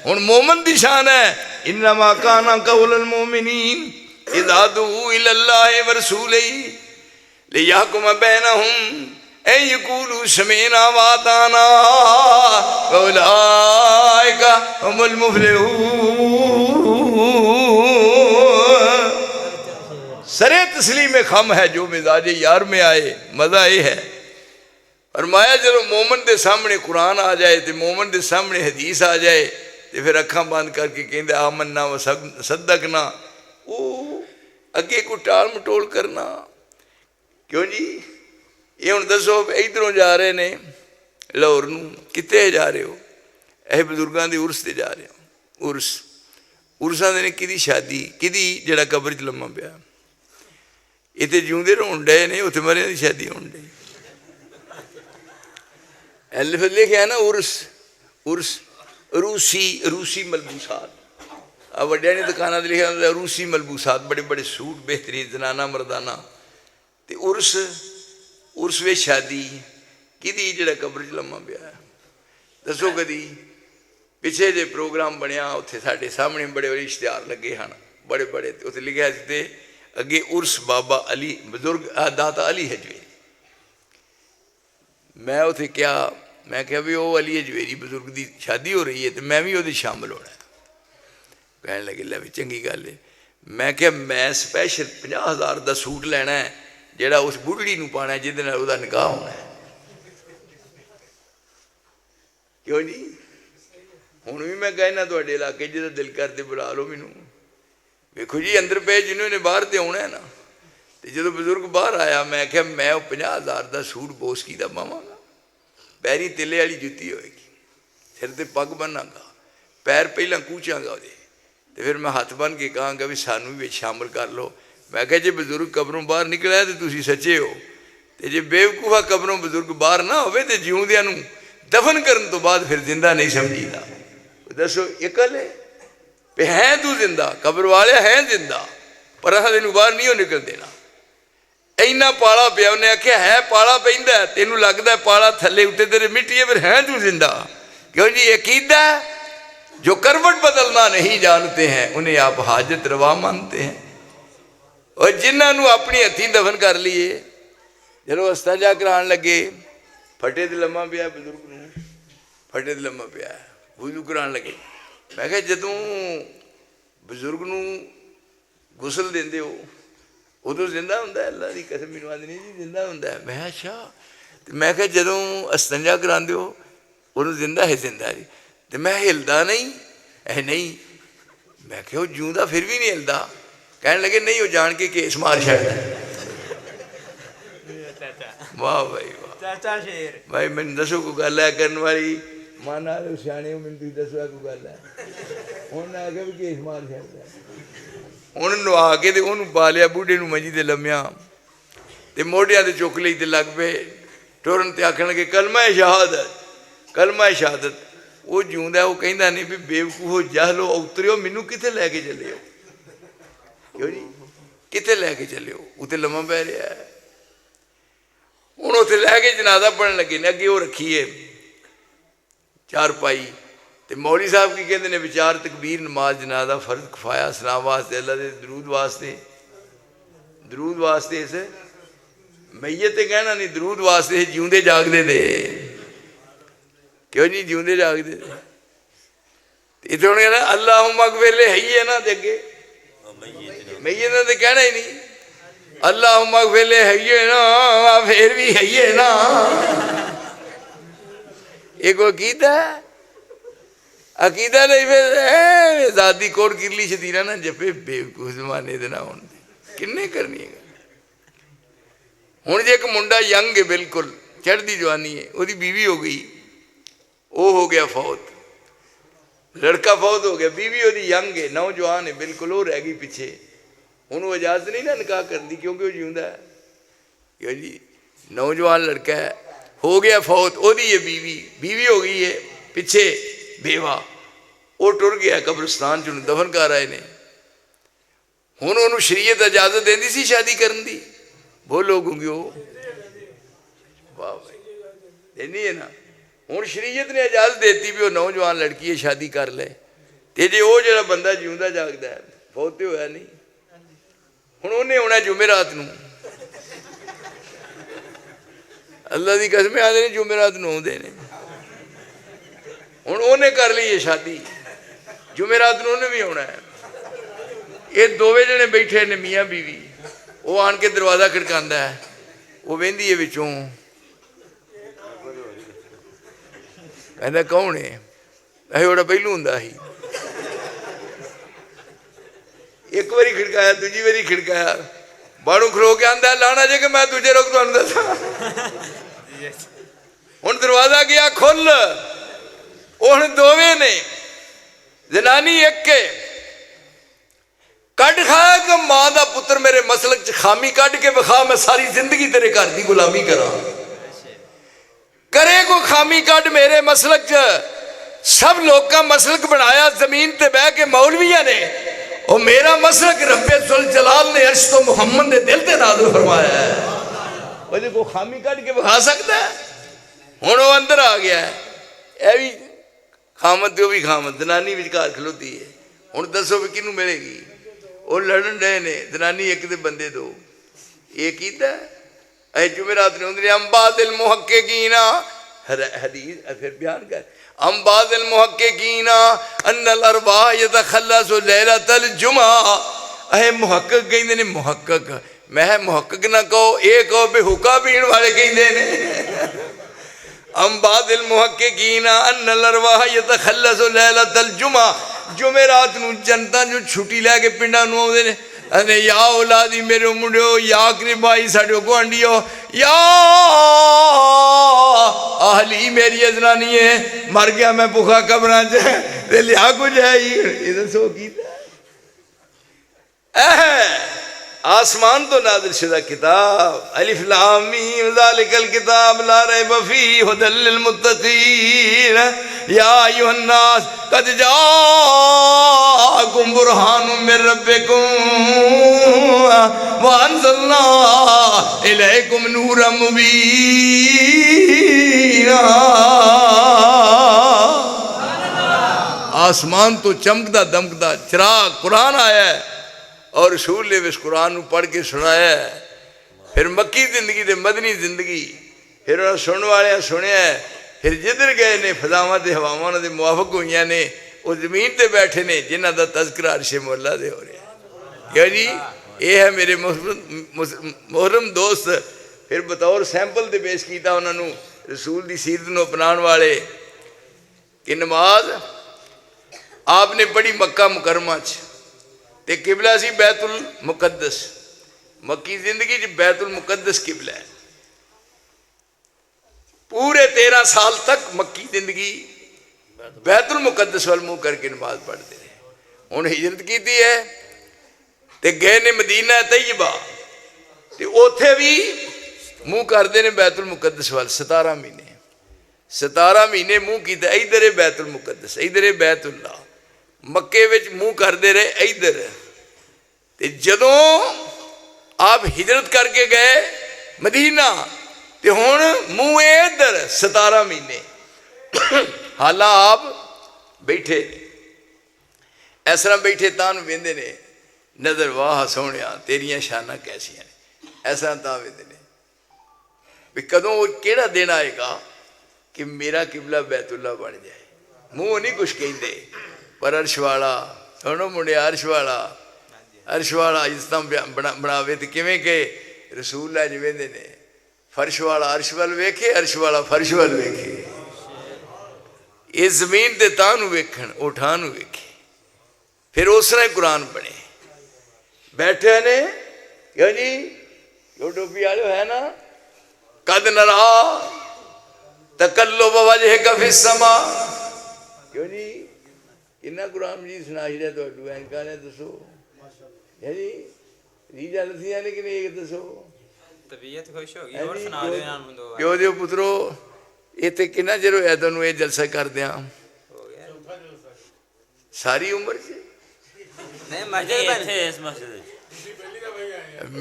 हुण मोमन दी शान है, इन्नमा काना कौलुल मोमिनीन इज़ा दुऊ इलल्लाहि व रसूलिही। ले याकुम बैनहुम ऐ यकूलू समीना वाताना उलाइका हुमुल मुफलिहून। सरे तस्लीम खम है जो मिजाज यार में आए, मज़ा ये है। और माया जो मोमन के सामने कुरान आ जाए तो मोमन के सामने हदीस आ जाए तो फिर अखा बंद करके कहते आमन्ना व सदकना, वो अगे को टाल मटोल करना क्यों जी। ये हूँ दसो इधरों जा रहे ने लाहौर नूं, कितने जा रहे हो? यह बजुर्गों के उर्स से जा रहे हो। उर्सां दे ने किदी शादी किदी जिहड़ा कबर च लम्मा पिया, इतने जिउंदे रोन डे ने, उत्थे मरिया की शादी होन डई। फिर लिखा ना उर्स, उर्स रूसी मलबूसात, वड्डिया ने दुकाना लिखा होंदा रूसी मलबूसात, बड़े बड़े सूट बेहतरीन जनाना मरदाना। तो उर्स वे शादी किदी जिहड़ा कबर च लम्मा पिया। दसो कदी पिछे जे प्रोग्राम बनया उत्थे साडे सामने बड़े बड़े इश्तिहार लगे हैं, बड़े बड़े उत्थे लिखा थे अगे उर्स बाबा अली बुजुर्ग दाता अली हजवेरी। मैं उसे क्या, मैं क्या भी वो अली हजवेरी बुजुर्ग की शादी हो रही है तो मैं भी वो शामिल होना है। कहने लगे लै भी चंगी गल है। मैं क्या मैं स्पैशल 50,000 का सूट लेना है जोड़ा उस बुढ़ड़ी नूं पाना है जिहदे नाल उहदा निकाह होना है। क्यों जी हुण भी मैं कहना तुहाडे इलाके जिहदा दिल करदे बुला लो मैनू। वेखो जी अंदर पे जिन्होंने बाहर तो आना है ना, तो जो बजुर्ग बाहर आया मैं क्या मैं 50,000 का सूट बोसकी का पावांगा, पैरी तिले वाली जुत्ती होएगी, सिर ते पग बन्नांगा, पैर पहला कूचांगा वो, तो फिर मैं हथ बन के कहांगा भी सानू भी शामिल कर लो। मैं क्या जे बजुर्ग कबरों बाहर निकलिया तो तुसीं सच्चे हो, तो जे बेवकूफा कबरों बजुर्ग बाहर ना होवे तो जिउंदियां नूं दफन करन तो बाद फिर जिंदा नहीं समझीदा। दसो ये गल है पे हैं तू जिंदा, कबर वाले हैं जिंदा, पर असां तेनू बाहर नहीं हो निकल देना। इन्ना पाला पिया, उन्हें आख्या है पाला पैंदा, तेनू लगदा पाला थले उत्ते तेरे मिट्टी है, फिर हैं तू जिंदा। क्यों जी अकीदा जो करवट बदलना नहीं जानते हैं उन्हें आप हाजत रवा मानते हैं। और जिन्होंने अपनी हथी दफन कर लिए जो अस्ताजा करान लगे फटे ते लम्मा पिया, बजुर्ग नूं फटे ते लम्मा पिया वुजू करान लगे। मैं क्या जदों बजुर्ग नूं गुसल देंदे हो उदों जिंदा हुंदा है? अल्लाह की कसम मैनूं आंदी नहीं जी जिंदा हुंदा है। मैं अच्छा, तो मैं क्या जदों अस्ताजा करांदे हो उदों जिंदा है? जिंदा जी। तो मैं हिलदा नहीं? नहीं। मैं क्या जिउंदा फिर भी नहीं हिलदा? कहने लगे नहीं वो जान के केस मार छड्डदा। वाह भाई वाह, चाचा शेर भाई मैनूं दसो कोई गल है करन वाली, मन वाले सियाणे हो, मैनूं तुसीं दसो कोई गल है? उन्हें आके भी केस मार छड्डदा। उन्हें नवा के तो उन्होंने पा लिया बूढ़े नूं मंजी ते लम्मिया ते मोढियां ते चुक लई ते लग पे टुरन ते आखण लगे कलमा शहादत, कलमा शहादत। वो जिउंदा वो कहंदा नहीं भी बेवकूफो जहलो उतरियो मैनू कित्थे लैके चले हो? क्यों जी कित्थे लैके चले हो? उत्ते लम्मा पै रहा है। हुण उत्थे लैके जनाजा पढ़न लगे ने, अगे वो रखी है चारपाई, तो मौली साहब की कहते हैं विचार तकबीर नमाज जनाजा फर्ज कफाया सलाम वास्ते अल्लाह के दरूद वास्ते इस मैयत ते कहना नहीं, दरूद वास्ते जिउंदे जागदे दे। क्यों जी जिउंदे जागदे दे। इत्थे हुण कहना अल्लाहुम्मा अगफिरली है ना, ते अगे मैयत ने तो कहना ही नहीं अल्लाहुम्मा अगफिरली है ना, फिर भी है ना। एक अकीदा है, अकीदा नहीं फिर आजादी कोट किरली शदीरा ना जपे बेवकूफ जमाने दे ना होण किन्ने करनी है। हुण जे एक मुंडा यंग है बिल्कुल चढ़दी जवानी है, उसकी बीवी हो गई, वो हो गया फौत, लड़का फौत हो गया, बीवी उसकी यंग है नौजवान है बिल्कुल, वो रह गई पिछे। हुण वो इजाजत नहीं ना निकाह करती क्योंकि वो जिउंदा है। क्यों जी नौजवान लड़का है हो गया फौत, ओदी है बीवी हो गई है पिछे बेवा, वो टुर गया कब्रिस्तान च दफन कर आए ने। हुण उहनूं शरीयत इजाजत देंदी सी शादी करन दी? बोलो गुंगियो वाह भाई देनी है ना। हुण शरीयत ने इजाजत देती भी वो नौजवान लड़की है शादी कर ले, ते जे वो जिहड़ा बंदा जिउंदा जागदा है फौत तो होया नहीं। हुण उहने होना जुमेरात नूं अल्लाह की कसम आते हैं जुमेरात नूं आउंदे ने हुण उन्हें कर ली है शादी जुमेरात नूं उन्हें भी आना है ये दोवें जने बैठे ने मियाँ बीवी वो आन के दरवाज़ा खड़कांदा है वो वेंदी है विचों कहंदा कौन है असीं ओड़ा पहलू हुंदा ही एक बारी खिड़काया दूजी बारी खिड़काया बाड़ू खलो के आंदा लाना जे कि मैं दूजे रोक तुहानूं दसां हुण दरवाज़ा गया खुल हुण दोवें ने जनानी एक के कट खाया कि मां का पुत्र मेरे मसलक च खामी कट के विखा मैं सारी जिंदगी तेरे घर की गुलामी करा करे को खामी कट मेरे मसलक च सब लोग का मसलक बनाया जमीन ते बह के मौलविया ने और मेरा मसलक रब्बे जुल जलाल ने अर्श तो मुहम्मद ने दिल ते नाज़िल फरमाया है वो को खामी कट के विखा सकता है हुण वो अंदर आ गया है यह भी खामद वो भी खामद जनानी विचकार खलोती है हुण दसो भी किनू मिलेगी वो लड़न डे ने जनानी एक दे बंदे दो ये कीता ऐ जुमेरात ने उंदे अम्बादिल मुहक्किकीना हदीस फिर बयान कर अम्बादिल मुहक्किकीना अन्नल अरवाह यतखल्लसु लैलतल जुमा ऐ मुहक्किक कहंदे ने मुहक्किक मैं मुहक्किक ना कहो ये कहो बेहुका पीण वाले कहंदे ने अम्बादिल मुहक्किकीना अन्नल अरवाह यतखल्लसु लैलतल जुमा जुमेरात नूं जनता जो छुट्टी लैके पिंडां नूं आउंदे ने अरे या औलादी मेरे मुंडियो या करीबाई साडे गुआंढियो या आहली मेरी जनानी है मर गया मैं भुखा कब्रां च ते लिया कुछ है ये दसो कीता आसमान तो नाज़िल शुदा किताब अलिफ लाम मीम ज़ालिकल किताब ला रैब फीही हुदल लिल मुत्तक़ीन या अय्युहन नास कद जाअकुम बुरहानुम मिर रब्बिकुम व अंज़लना इलैकुम नूरम मुबीना। आसमान तो चमकदा दमकदा चिराग कुरान आया है और रसूल ने इस कुरान को पढ़ के सुनाया फिर मक्की जिंदगी ते मदनी जिंदगी फिर उन्होंने सुनने वाले सुनिया फिर जिधर गए ने फजावां ते हवावां उन्हां दे मुआफक होईयां ने वो जमीन ते बैठे ने जिन्हां दा तज़किरा अर्शे मौला दे हो रहा क्या जी ये है मेरे मुहर्रम दोस्त फिर बतौर सैंपल ते पेश किया उन्होंने रसूल की सीरत नूं अपनाने वाले कि नमाज आपने पढ़ी मक्का मुकरमा च ते किबला सी बैतुल मुकद्दस मक्की जिंदगी च बैतुल मुकद्दस किबला है पूरे 13 साल तक मक्की जिंदगी बैतुल मुकद्दस वाल मुंह करके नमाज पढ़ते रहे हुण हिजरत की है ते गए ने मदीना तैयबा ते ओथे भी मुंह करते ने बैतुल मुकद्दस वाल 17 महीने मुंह किया इधर है बैतुल मुकद्दस इधर है बैतुल्ला मक्के विच मुंह करते रहे इधर ते जदों आप हिजरत करके गए मदीना ते हुण मुंह इधर 17 महीने हालां आप बैठे इस तरह बैठे तां वेंदे ने नजर वाह सोहणिया तेरियां शाना कैसियां ने ऐसा तां वेंदे ने भी कदों वो केड़ा दिन आएगा कि मेरा किबला बैतुल्ला बन जाए मुंह नहीं कुछ कहिंदे पर अर्श वाला सुनो मुंडे अर्श वाला जिस तरह बनावे तो किवें के रसूल अज वेंदे ने फर्श वाला अर्श वाल वेखे अर्श वाला फर्श वाल वेखे इस जमीन ते तां नूं वेखण उठां नूं वेखे फिर उस तरह कुरान बने बैठे ने क्यों जी यो टोपी वाले है ना कद नरा तकल्लुब वजहिका फिस समा क्यों जी इन्ना कुरान जी सुना ही रहा तो एनका ने दसो है जी रीजा लथियां ने कि नहीं दसो तबीयत खुश हो गई और सुना दो इन्हां नूं दो क्यों दियो पुत्रो इत्थे किन्ना चिर होया तुहानूं ये जलसा करदियां हो गया सारी उम्र च नहीं मस्जिद इत्थे इस मस्जिद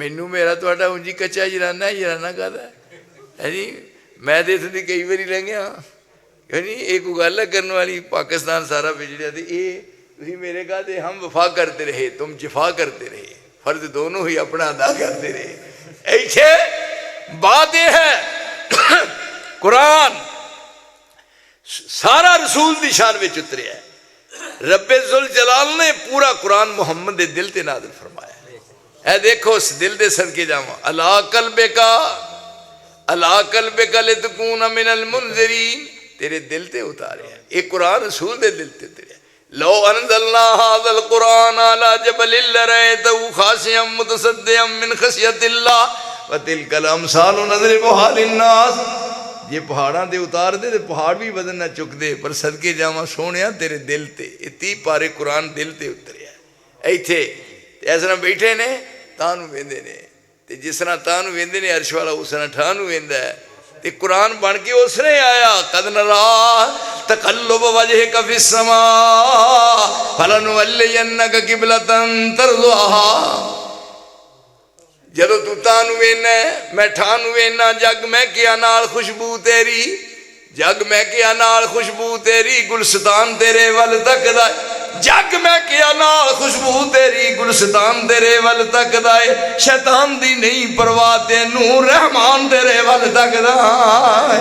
मैनू मेरा तुहाडा उंजी कच्चा जराना कादा है जी मैं तो इत्थों दी कई बारी लंघिया यानी एक गल है करने वाली पाकिस्तान सारा बिजड़िया थी ये तुम मेरे कहा थे हम वफा करते रहे तुम जिफा करते रहे फर्ज दोनों ही अपना अदा करते रहे ऐसे बात यह है कुरान सारा रसूल दी शान में उतरिया है। रब्बे जुल जलाल ने पूरा कुरान मुहम्मद दे दिल ते नाज़िल फरमाया है। देखो उस दिल दे सदके जावा अला कल्बे का लितकून मिनल मुनज़िरीन, तेरे दिल ते उतारे है एक कुरान रसूल दे दिल ते उतरिया। लो अनज़लना हाज़ल कुरान अला जबलिन लरअयतहु खाशिअम मुतसद्दिअम मिन खशियतिल्लाह व तिलकल अमसालु नज़रिबुहा लिन्नास। ये पहाड़ां दे उतार दे ते पहाड़ भी वजन ना चुकदे, पर सदके जावा सोहणिया तेरे दिल ते 30 पारे कुरान दिल ते उतरिया। इत्थे इस तरह बैठे ने तां नूं वेंदे ने, ते जिस तरह तां नूं वेंदे ने अर्श वाला उस तरह ठां नूं वेंदा है। ते कुरान बन के उसने आया कद नरा तकल्लुब वजहिका फिस समा फलनुवल्लियन्नका किबलतन तरज़ाहा। जदों तू तां नूं वेना मैं ठां नूं वेना, जग महकिया नाल खुशबू तेरी, जग महकिया नाल खुशबू तेरी, गुलस्तान तेरे वल तकदा, जग महकिया नाल खुशबू तेरी, गुलस्तान तेरे वल तकदा है। शैतान दी नहीं परवाह तैनू, रहमान तेरे वल तकदा है।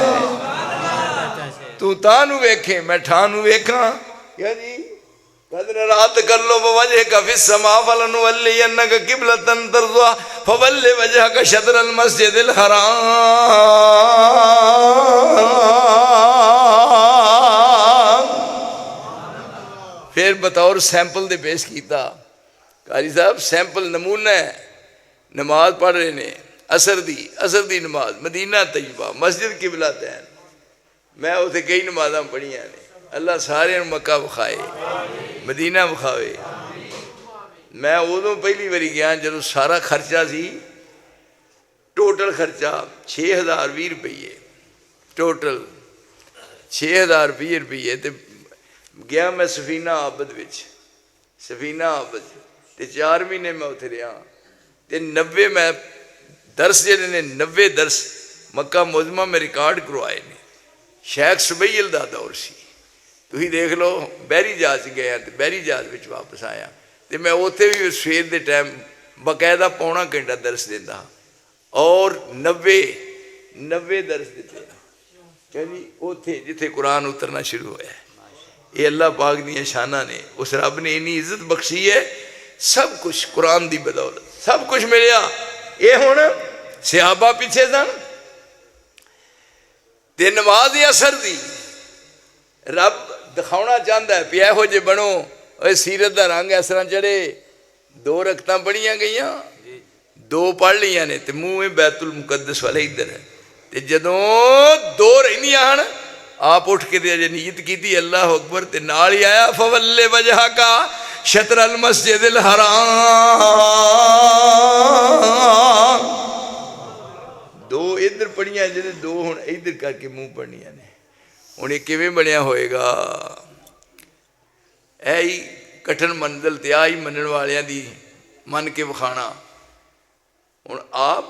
तू तां नूं वेखे मैं ठां नूं वेखां। क्या जी कद रात कर लो वजहिका फिस समा फलनुवल्लियन्नका किबलतन तरज़ाहा फवल्लि वजहका शत्रल मस्जिदिल हराम। फिर बतौर सैंपल दे पेश किया कारी साहब, सैंपल नमूना है। नमाज पढ़ रहे ने असर दी नमाज मदीना तैयबा मस्जिद किबला तैन। मैं उसे कई नमाज़ां पढ़िया ने, अल्लाह सारे मक्का विखाए मदीना विखावे। मैं उदों पहली बारी गया जदों सारा खर्चा सी, टोटल खर्चा 6020 रुपये, टोटल 6000 रुपये। तो गया मैं सफीना आबद विच, सफीना आबद ते 4 महीने मैं उत्थे रहा। ते 90 मैं दर्स जिहड़े ने 90 दर्स मक्का मुअज़्ज़मा में रिकॉर्ड करवाए ने। शेख सुबैल दा दौर सी, तुम देख लो। बहरी जहाज गया तो बहरी जहाज में वापस आया, तो मैं उत्थे भी सवेर के टाइम बकायदा पौना घंटा दर्स देता और 90 दर्स देते जी उत्थे जिथे कुरान उतरना शुरू होया। ये अल्लाह पाक दी शाना ने, उस रब ने इन्नी इज्जत बख्शी है। सब कुछ कुरान की बदौलत सब कुछ मिलया। ये हुण सहाबा पिछे सन ते नमाज असर दी रब दिखाना चाहता है भी यहो जे बनो। सीरत का रंग इस तरह चढ़े। 2 रकतां पढ़िया गई, 2 पढ़ लिया ने, तो मूँह है बैतुल मुकद्दस वाले इधर है। तो जदों 2 रहिंदियां हन आप उठ के अजे नीयत की अल्लाह अकबर, तो नाल ही आया फवल्ले वजहका शतरल मस्जिदिल हराम। 2 इधर पढ़िया जे 2 हुण इधर करके मूँह पढ़निया ने। हुण ये किवें बनिया होएगा? ही कठिन मंजिल ते आ ही मनण वालियां दी मन के विखाना। हुण आप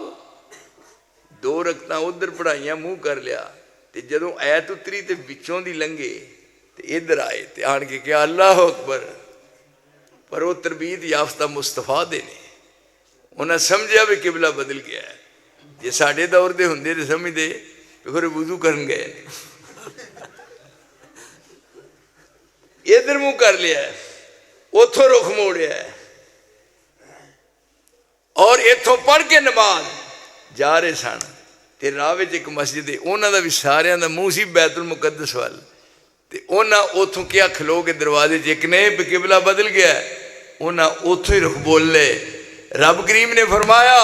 2 रकतां उधर पढ़ाइयां मूँह कर लिया, तो जदों ऐत उतरी तो विचों दी लंघे तो इधर आए तो आन के क्या अल्लाह अकबर। पर वो तरबीत याफ्ता मुस्तफा दे ने, उन्हें समझा भी किबला बदल गया है। जे साडे दौर दे हुंदे ते समझदे फिर वुजू करन गए, इधर मुँह कर लिया है, उथों रुख मोड़िया है और इथों पढ़ के नमाज जा रहे सन। तो राह में एक मस्जिद है, उन्होंने भी सारिया का मूँह सी बैतुल मुकद्दस वाल। तो उन्हें उथों क्या खलो के दरवाजे च एक ने किबला बदल गया, उन्हें उथों ही रुख बोल ले। रब करीम ने फरमाया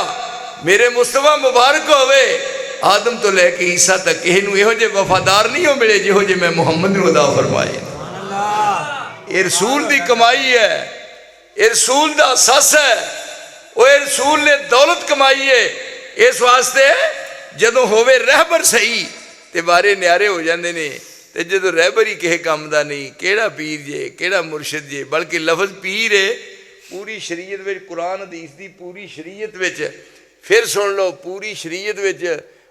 मेरे मुस्तफा मुबारक होवे आदम तो लैके ईसा तक किसी इहो जे वफादार नहीं हो मिले जिहो जे मैं मुहम्मद नूं अदा फरमाए। ये रसूल की कमाई है, ये रसूल का सस है, वो रसूल ने दौलत कमाई है। इस वास्ते जदों होवे रहबर सही तो बारे न्यारे हो जाते हैं। तो जो रहबर ही किसी काम का नहीं, केड़ा पीर जे केड़ा मुर्शिद जे, बल्कि लफज पीर है पूरी शरीयत में कुरान हदीस की पूरी शरीयत में। फिर सुन लो पूरी शरीयत में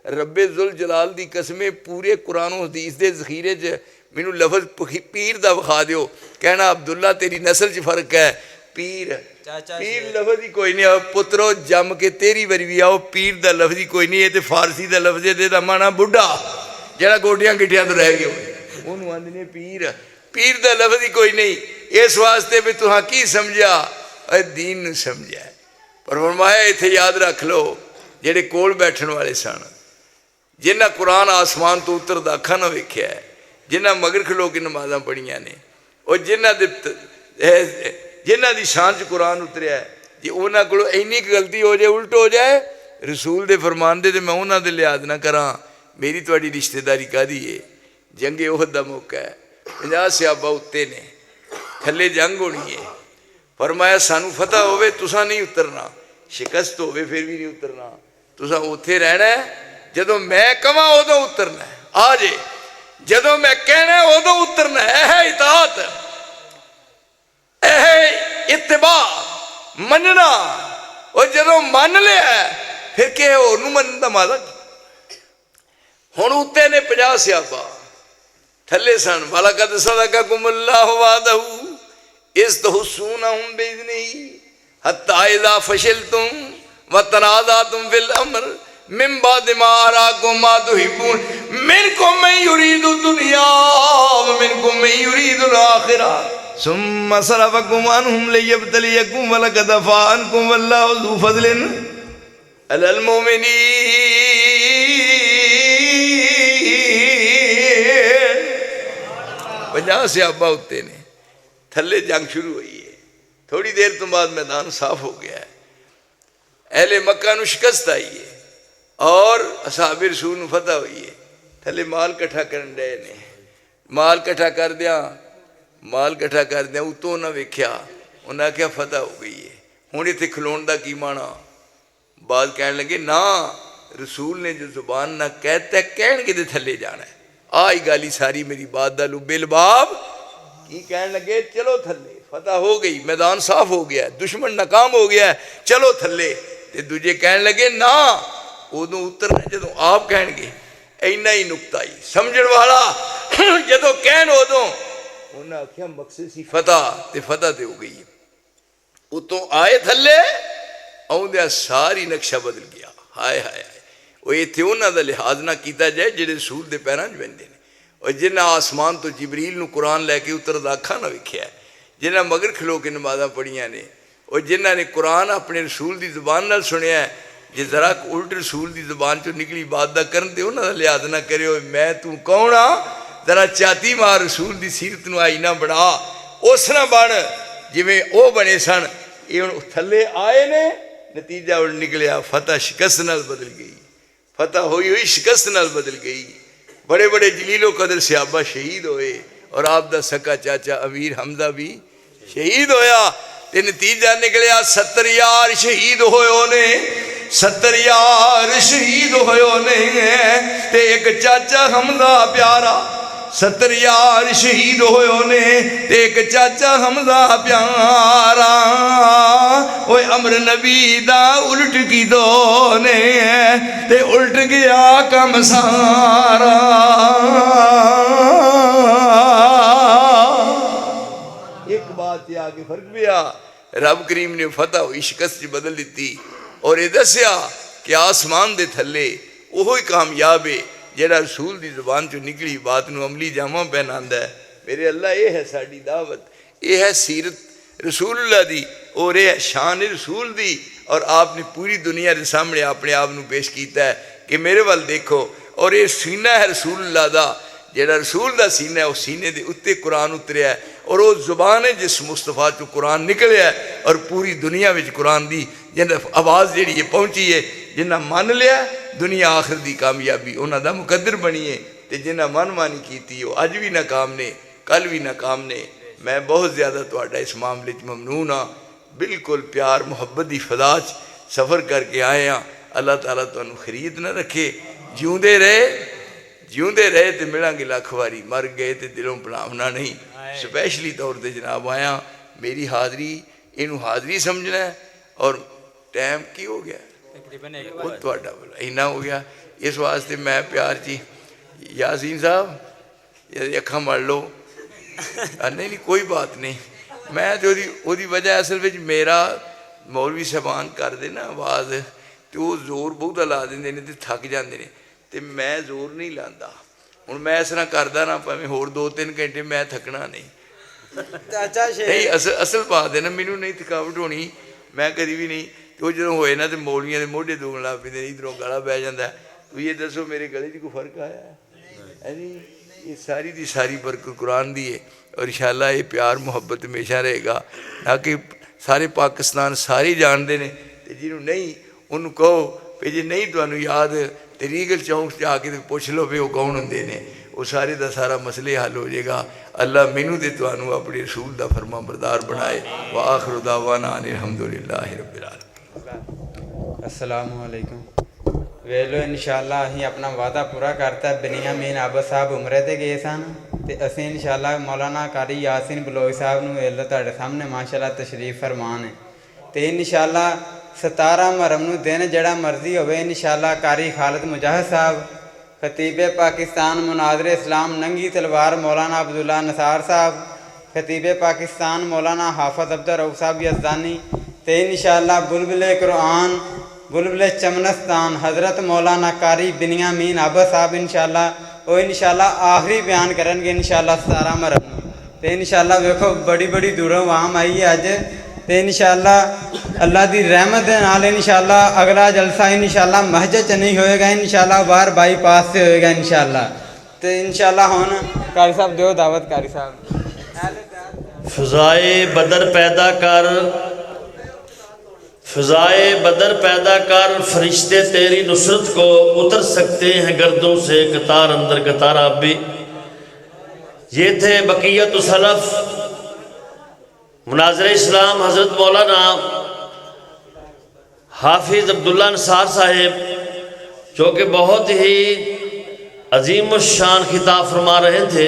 रब्बे जुल जलाल की कसमें पूरे कुरान हदीस के जखीरे च मैनू लफज पीर का विखा दो। कहना अब्दुल्ला तेरी नस्ल च फर्क है, पीर पीर लफज ही कोई नहीं। पुत्रो जम के तेरी बारी भी आओ, पीर का लफज ही कोई नहीं। ये तो फारसी का लफज है, माना बुढ़ा। ਜਿਹੜਾ ਗੋਡਿਆਂ ਗਿੱਟਿਆਂ ਤੋਂ ਰਹਿ ਗਿਆ ਉਹਨੂੰ ਆਂਦੇ ਨੇ ਪੀਰ। ਪੀਰ ਦਾ ਲਫ਼ਜ਼ ਹੀ ਕੋਈ ਨਹੀਂ। ਇਸ ਵਾਸਤੇ ਵੀ ਤੁਹਾਂ ਕੀ ਸਮਝਿਆ? दीन ਨੂੰ ਸਮਝਿਆ। पर फरमाया इत्थे याद रख लो जेड़े कोल बैठण वाले सन, जिन्हें कुरान आसमान तो उतरदा अखा ना वेख्या है, जिन्हें मगर खलो के नमाज़ां पढ़ियां ने, और जिन्हां दी शान च कुरान उतरिया है, जे उन्हां कोलों इन्नी गलती हो जाए, उल्ट हो जाए रसूल दे फरमान दे, मैं उन्हां दे लिहाज ना करा, मेरी तुहाडी रिश्तेदारी कादी है? जंगे ओहद दा मौका है, 50 सहाबा उत्ते ने, थल्ले जंग होनी है। फरमाया सानू फतह होवे तुसा नहीं उतरना, शिकस्त होवे फिर भी नहीं उतरना, तुसा उत्थे रहना है, जदों मैं कवां उदों उतरना है। आ जे जदों मैं कहना उदों उतरना है। यह इताअत, यह इत्तिबा, मनना। और जदों मन लिया फिर किसी होर नूं मनन दा मादा। हुण उत्ते ने 50 सहाबा, थल्ले सन वलक़द सदक़कुमुल्लाहु वअदहु इस्तहुस्सूनहुम बिइज़्निही हत्ता इज़ा फशलतुम व तनाज़अतुम फिल अम्र मिन बादि मा अराकुम मा तुहिब्बून मिनकुम मन युरीदु दुनिया व मिनकुम मन युरीदुल आखिरह सुम्मा सरफ़कुम अन्हुम लियब्तलियकुम व लक़द अफ़ा अन्कुम वल्लाहु ज़ू फ़ज़लिन अलल मुमिनीन। 50 सहाबा उत्ते ने, थल्ले जंग शुरू हुई है। थोड़ी देर तो बाद मैदान साफ हो गया है, अहले मक्का नूं शिकस्त आई है और असहाबे रसूल नूं फतह हुई है। थल्ले माल इकट्ठा करन डे ने, माल इकट्ठा करदियां उतों उन्हां वेख्या, उन्हां आख्या फतह हो गई है, हुण इत्थे खलोण दा की माना? बाद कहण लगे ना, रसूल ने जो जुबान ना कहता कहणगे ते थल्ले जाना है। आई गाली सारी मेरी बात दा लुबिल बाब की कहन लगे चलो थल्ले, फतह हो गई, मैदान साफ हो गया, दुश्मन नाकाम हो गया, चलो थल्ले। ते दूजे कहन लगे ना, उदों उतरना जदों आप कहणगे। इन्ना ही नुकता ही समझण वाला जदों कहन उदों उन्हें आख्या मकसद सी फतह, ते फतह ते हो गई। उतों आए थल्ले, आउंदिया सारी नक्शा बदल गया। हाय हाय हाय, वो इत्थे उन्हां दा लिहाज ना कीता जाए जिहड़े रसूल दे पैरां च बहिंदे ने, और जिन्हें आसमान तो जिबरील नूं कुरान लैके उतरदा अखा ना वेख्या, जिन्हें मगर खलो के नमाज़ां पढ़ियां ने, और जिन्हों ने कुरान अपने रसूल की जुबान नाल सुनिया। जे जरा उल्ट रसूल की जुबान चो निकली बात दा करन ते उन्हां दा लिहाज ना करियो, मैं तू कौन आ, जरा चाती मार रसूल की सीरत नूं आईना बना, उस ना बन जिवें वो बने सन। ये हुण थल्ले आए ने, नतीजा उड़ निकलिया फतह शिकस्त नाल बदल गई, फतह हुई हुई शिकस्त नाल बदल गई। बड़े बड़े जलीलो कदर सहाबा शहीद होए, और आप दा सका चाचा अमीर हमजा भी शहीद होया। ते नतीजा निकलिया 70 यार शहीद होए ने, 70 यार शहीद होए ने, ते एक चाचा हमजा प्यारा। 70 यार शहीद होए ने, ते एक चाचा हमजा प्यारा। ओए अमर नबी दा उल्ट की दो ने, ते उल्ट गया कम सारा। एक बात आगे फर्क पिया, रब करीम ने फतह हुई शिकस्त बदल दी, और ये दसिया कि आसमान दे थल्ले ओही कामयाब है जेड़ा रसूल की जुबान चो निकली बात नूं अमली जामा पहनांदा है। मेरे अल्लाह ये है साड़ी दावत, ये है सीरत रसूलुल्लाह दी, और ये है शान रसूल दी। और आपने पूरी दुनिया के सामने अपने आप नूं पेश किया है कि मेरे वाल देखो, और ये सीना है रसूलुल्लाह दा, जेड़ा रसूल दा सीना है, उस सीने दे उत्ते कुरान उतरिया है, और वो जुबान है जिस मुस्तफा चो कुरान निकलिया है, और पूरी दुनिया में कुरान दी जिन्हें आवाज़ जी पहुँची है। जिन्हें मन लिया दुनिया आखिर की कामयाबी उन्हों का मुकद्दर बनी है, तो जिन्हें मनमानी की अज भी नाकाम ने, कल भी नाकाम ने। मैं बहुत ज़्यादा तुहाडा इस मामले ममनून हाँ, बिल्कुल प्यार मुहब्बत की फदा सफ़र करके आए हाँ। अल्लाह ताला तुहानू खरीद ना रखे, जिउंदे रहे तो मिलांगे लख वारी, मर गए तो दिलों भुलावना नहीं। स्पैशली तौर पर जनाब आया, मेरी हाज़री इनू हाज़री समझना है। और टाइम की हो गया, वो तुहाडा इन्ना हो गया, इस वास्ते मैं प्यार जी यासीन साहब अखा मल लो। नहीं कोई बात नहीं, मैं तो ओदी वजह असल में मेरा मौलवी साहबान करते ना आवाज़, तो वो जोर बहुत ला देंगे ने, थक जाते हैं, तो मैं जोर नहीं लाता। ਹੁਣ ਮੈਂ ਇਸ ਤਰ੍ਹਾਂ ਕਰਦਾ ਨਾ ਭਾਵੇਂ ਹੋਰ 2-3 ਘੰਟੇ ਮੈਂ ਥੱਕਣਾ ਨਹੀਂ। ਚਾਚਾ ਨਹੀਂ शेर ਅਸਲ ਬਾਤ ਹੈ ਨਾ, ਮੈਨੂੰ ਨਹੀਂ ਥਕਾਵਟ ਹੋਣੀ, ਮੈਂ ਕਦੀ ਵੀ ਨਹੀਂ। ਤੇ ਉਹ ਜਦੋਂ ਹੋਏ ਨਾ ਤੇ ਮੌਲੀਆਂ ਦੇ ਮੋਢੇ ਦੁਖਣ ਲੱਗ ਪੈਂਦੇ ਨੇ, ਇੱਧਰੋਂ ਗਲਾ ਬਹਿ ਜਾਂਦਾ। ਤੁਸੀਂ ਇਹ ਦੱਸੋ ਮੇਰੇ ਗਲੇ 'ਚ ਕੋਈ ਫਰਕ ਆਇਆ ਹੈ ਨਹੀਂ? ਇਹ ਸਾਰੀ ਦੀ ਸਾਰੀ ਬਰਕਤ ਕੁਰਾਨ ਦੀ ਹੈ। ਔਰ ਇੰਸ਼ਾਅੱਲਾ ਇਹ ਪਿਆਰ ਮੁਹੱਬਤ ਹਮੇਸ਼ਾ ਰਹੇਗਾ। ਨਾ ਕਿ ਸਾਰੇ ਪਾਕਿਸਤਾਨ ਸਾਰੇ ਜਾਣਦੇ ਨੇ, ਤੇ ਜਿਹਨੂੰ ਨਹੀਂ ਉਹਨੂੰ ਕਹੋ ਵੀ ਜੇ ਨਹੀਂ ਤੁਹਾਨੂੰ ਯਾਦ ਤੇ ਰੀਗਲ ਚੌਂਕ 'ਚ ਆ ਕੇ ਤੇ ਪੁੱਛ ਲਓ ਵੀ ਉਹ ਕੌਣ ਹੁੰਦੇ ਨੇ, ਉਹ ਸਾਰੇ ਦਾ ਸਾਰਾ ਮਸਲੇ ਹੱਲ ਹੋ ਜਾਏਗਾ। ਅੱਲਾ ਮੈਨੂੰ ਤੇ ਤੁਹਾਨੂੰ ਆਪਣੇ ਰਸੂਲ ਦਾ ਫਰਮਾ ਬਰਦਾਰ ਬਣਾਏ। ਵਾ ਆਖਿਰ दावाना अल्हम्दुलिल्लाहि रब्बिल आलमीन। असलामुअलैकुम। ਵੇਲੋ ਇਨਸ਼ਾਅੱਲਾ ਅਸੀਂ ਆਪਣਾ ਵਾਅਦਾ ਪੂਰਾ ਕਰਤਾ। ਬਨੀਆਮੀਨ ਆਬਦ ਸਾਹਿਬ ਉਮਰੇ ਤੇ ਗਏ ਸਨ ਤੇ ਅਸੀਂ ਇਨਸ਼ਾਅੱਲਾ ਮੌਲਾਨਾ ਕਾਰੀ ਯਾਸੀਨ ਬਲੋਚ ਸਾਹਿਬ ਨੂੰ ਵੇਲੋ ਤੁਹਾਡੇ ਸਾਹਮਣੇ ਮਾਸ਼ਾਅੱਲਾ ਤਸ਼ਰੀਫ ਫਰਮਾਨ ਹੈ। ਤੇ ਇਨਸ਼ਾਅੱਲਾ 17 ਮੁਹਰਮ ਨੂੰ ਦਿਨ ਜਿਹੜਾ ਮਰਜ਼ੀ ਹੋਵੇ ਇਨਸ਼ਾਅੱਲਾ ਕਾਰੀ ਖਾਲਿਦ ਮੁਜਾਹਿਦ ਸਾਹਿਬ, ਖਤੀਬ ਪਾਕਿस्तान मुनाज़िर इस्लाम नंगी तलवार मौलाना अब्दुल्ला नसार साहब, खतीब पाकिस्तान मौलाना हाफिज़ अब्दुल रऊफ़ साहब यज़दानी ते इंशाअल्लाह बुलबुल कुरान बुलबुल चमनस्तान हज़रत मौलाना कारी बिनियामीन आबद साहब इंशाअल्लाह वो इंशाअल्लाह आखिरी बयान करेंगे इंशाअल्लाह 17 मुहर्रम ते इंशाअल्लाह वेखो बड़ी बड़ी दूरों आम आई है अज ते इंशाअल्लाह अल्लाह की रहमत दे नाल इंशाअल्लाह अगला जलसा इंशाअल्लाह मस्जिद च नहीं होएगा इंशाअल्लाह बाहर बाईपास से होएगा इंशाअल्लाह। तो इंशाअल्लाह हुण कारी साहब दो दावत कारी साहब। फ़ज़ाए बदर पैदा कर, फ़ज़ाए बदर पैदा कर, फरिश्ते तेरी नुसरत को उतर सकते हैं गर्दों से कतार अंदर कतार आप भी। ये थे बक़ियत सलफ़ मुनाज़िर इस्लाम हज़रत मौलाना हाफिज़ अब्दुल्ला नसार साहिब, जो कि बहुत ही अजीम शान खिताब फरमा रहे थे।